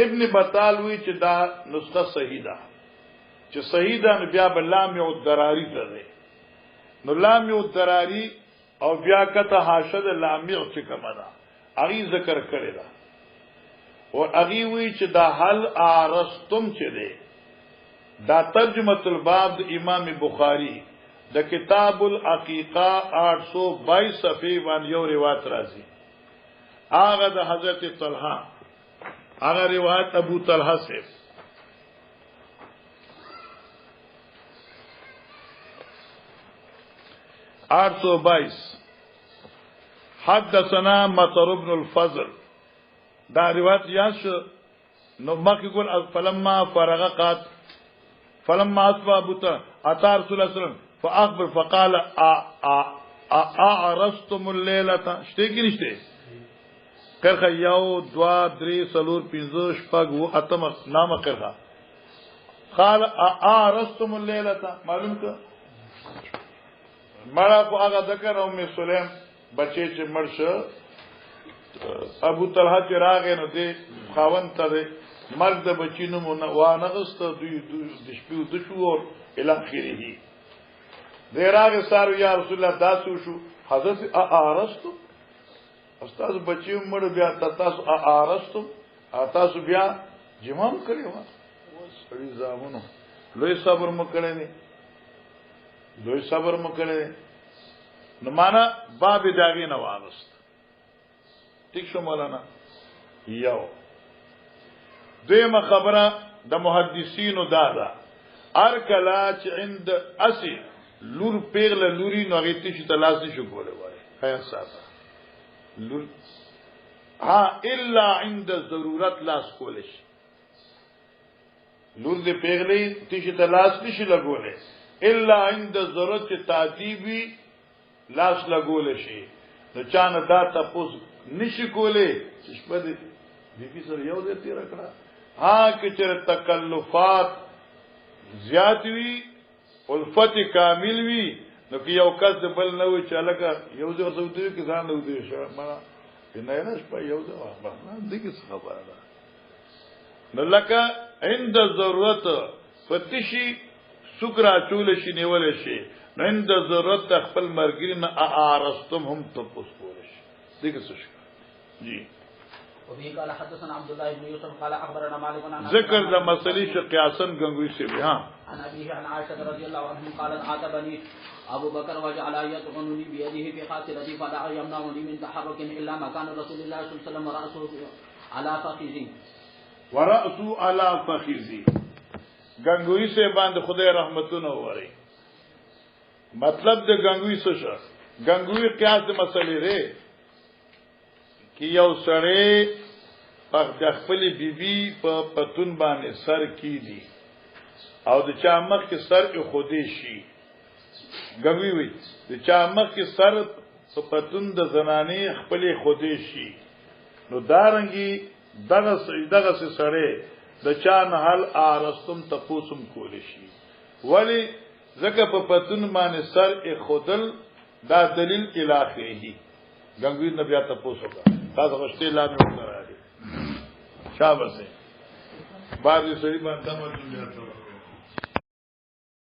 ابن بطال وی چې دا نسخه صحیح ده چې صحیح ده نو بیا بلام یو دراری ته نو لام یو دراری او بیا کته حاشد لامع چې کومه ده اغي ذکر کړی ده او اغي وی چې دا حل ارستم چې ده دا ترجمه الباب د امام بخاری د کتاب العقیقه 822 صفحه باندې یو روایت راځي. هغه د حضرت طلحه هغه روایت ابو طلحه سے 822 حدثنا مطر بن الفضل دا روایت یاد شو نو مکه ګل فلما فرغ قات فلما اصبح بوتا اتى رسول الله صلى الله عليه وسلم فاخبر فقال اعرستم الليله شته کې نشته کرخه یو دوا درې سلور پنځه شپږ و اتم نامه کرخه قال اعرستم الليله معلوم کا مړه په هغه ذکر او می سلیم بچی چې مرشه ابو طلحه چې راغې نو دې خاون ته مرګ د بچینو مون وانه غست دوی د شپو د شو ال اخره دې راغې سار یا رسول الله تاسو شو حضرت اعرستم استاد بچیو مړ بیا تاسو اعرستم تاسو بیا جمام کړی و سړي زامنو لوی صبر مکړی نه دوی صبر مکړي نو معنا باب داغي نه واغست. ٹھیک شو مولانا. یو دیمه خبره د محدثینو دادا ار کلا چې عند اسی لور پیغله لوري نو غیتی چې تلاش نشو کوله وای خیر ساته لور ها الا عند ضرورت لاس کولش لور دې پیغله چې تلاش نشي لګوله الا عند ضرورت تعذیبی لاس لګول شي نو چانه دا تاسو نشي کولې چې په دې دې سره یو دې تیر کړه ها کې چې تکلفات زیات وی الفت کامل وی نو کې یو کس د بل نه وي چې لکه یو ځای سعودي کې ځان نو دی شو ما نه نه شپه یو ځای ما دغه خبره ده نو لکه عند ضرورت فتشي سکرا چول شي نیول شي نو عند ضرورت خپل مرګري نه ارستم هم تپوس کول شي دغه څه جی وبه قال حدثنا عبد الله بن يوسف قال اخبرنا مالك عن ذکر د مسلې ش قیاسن غنگوی سے ها عن ابيه عن عائشه رضي الله عنها قالت عاتبني ابو بكر وجعل يطعنني بيده في خاصرتي فدعا يمنعني من تحرك الا مكان رسول الله صلى الله عليه وسلم وراسه على فخذي على فخذي غنگوی سے باندې خدای رحمتونه وره مطلب د غنگوی څه شو غنگوی قیاس د مسلې ره کی یو سړی په خپل بیبي په پتون باندې سر کی دي او د چا مخ کې سر خودي شي غوي وي د چا مخ کې سر په پتون د زنانه خپل خودي شي نو دارنګي دغه سړی د چا نه حل ارستم تپوسم کول شي ولی زکه په پتون باندې سر خودل دا دلیل الهی غنگوی نبی تپوسو کا تاسو غشتي لا مې وکړه شابه سي بعد یې سړي باندې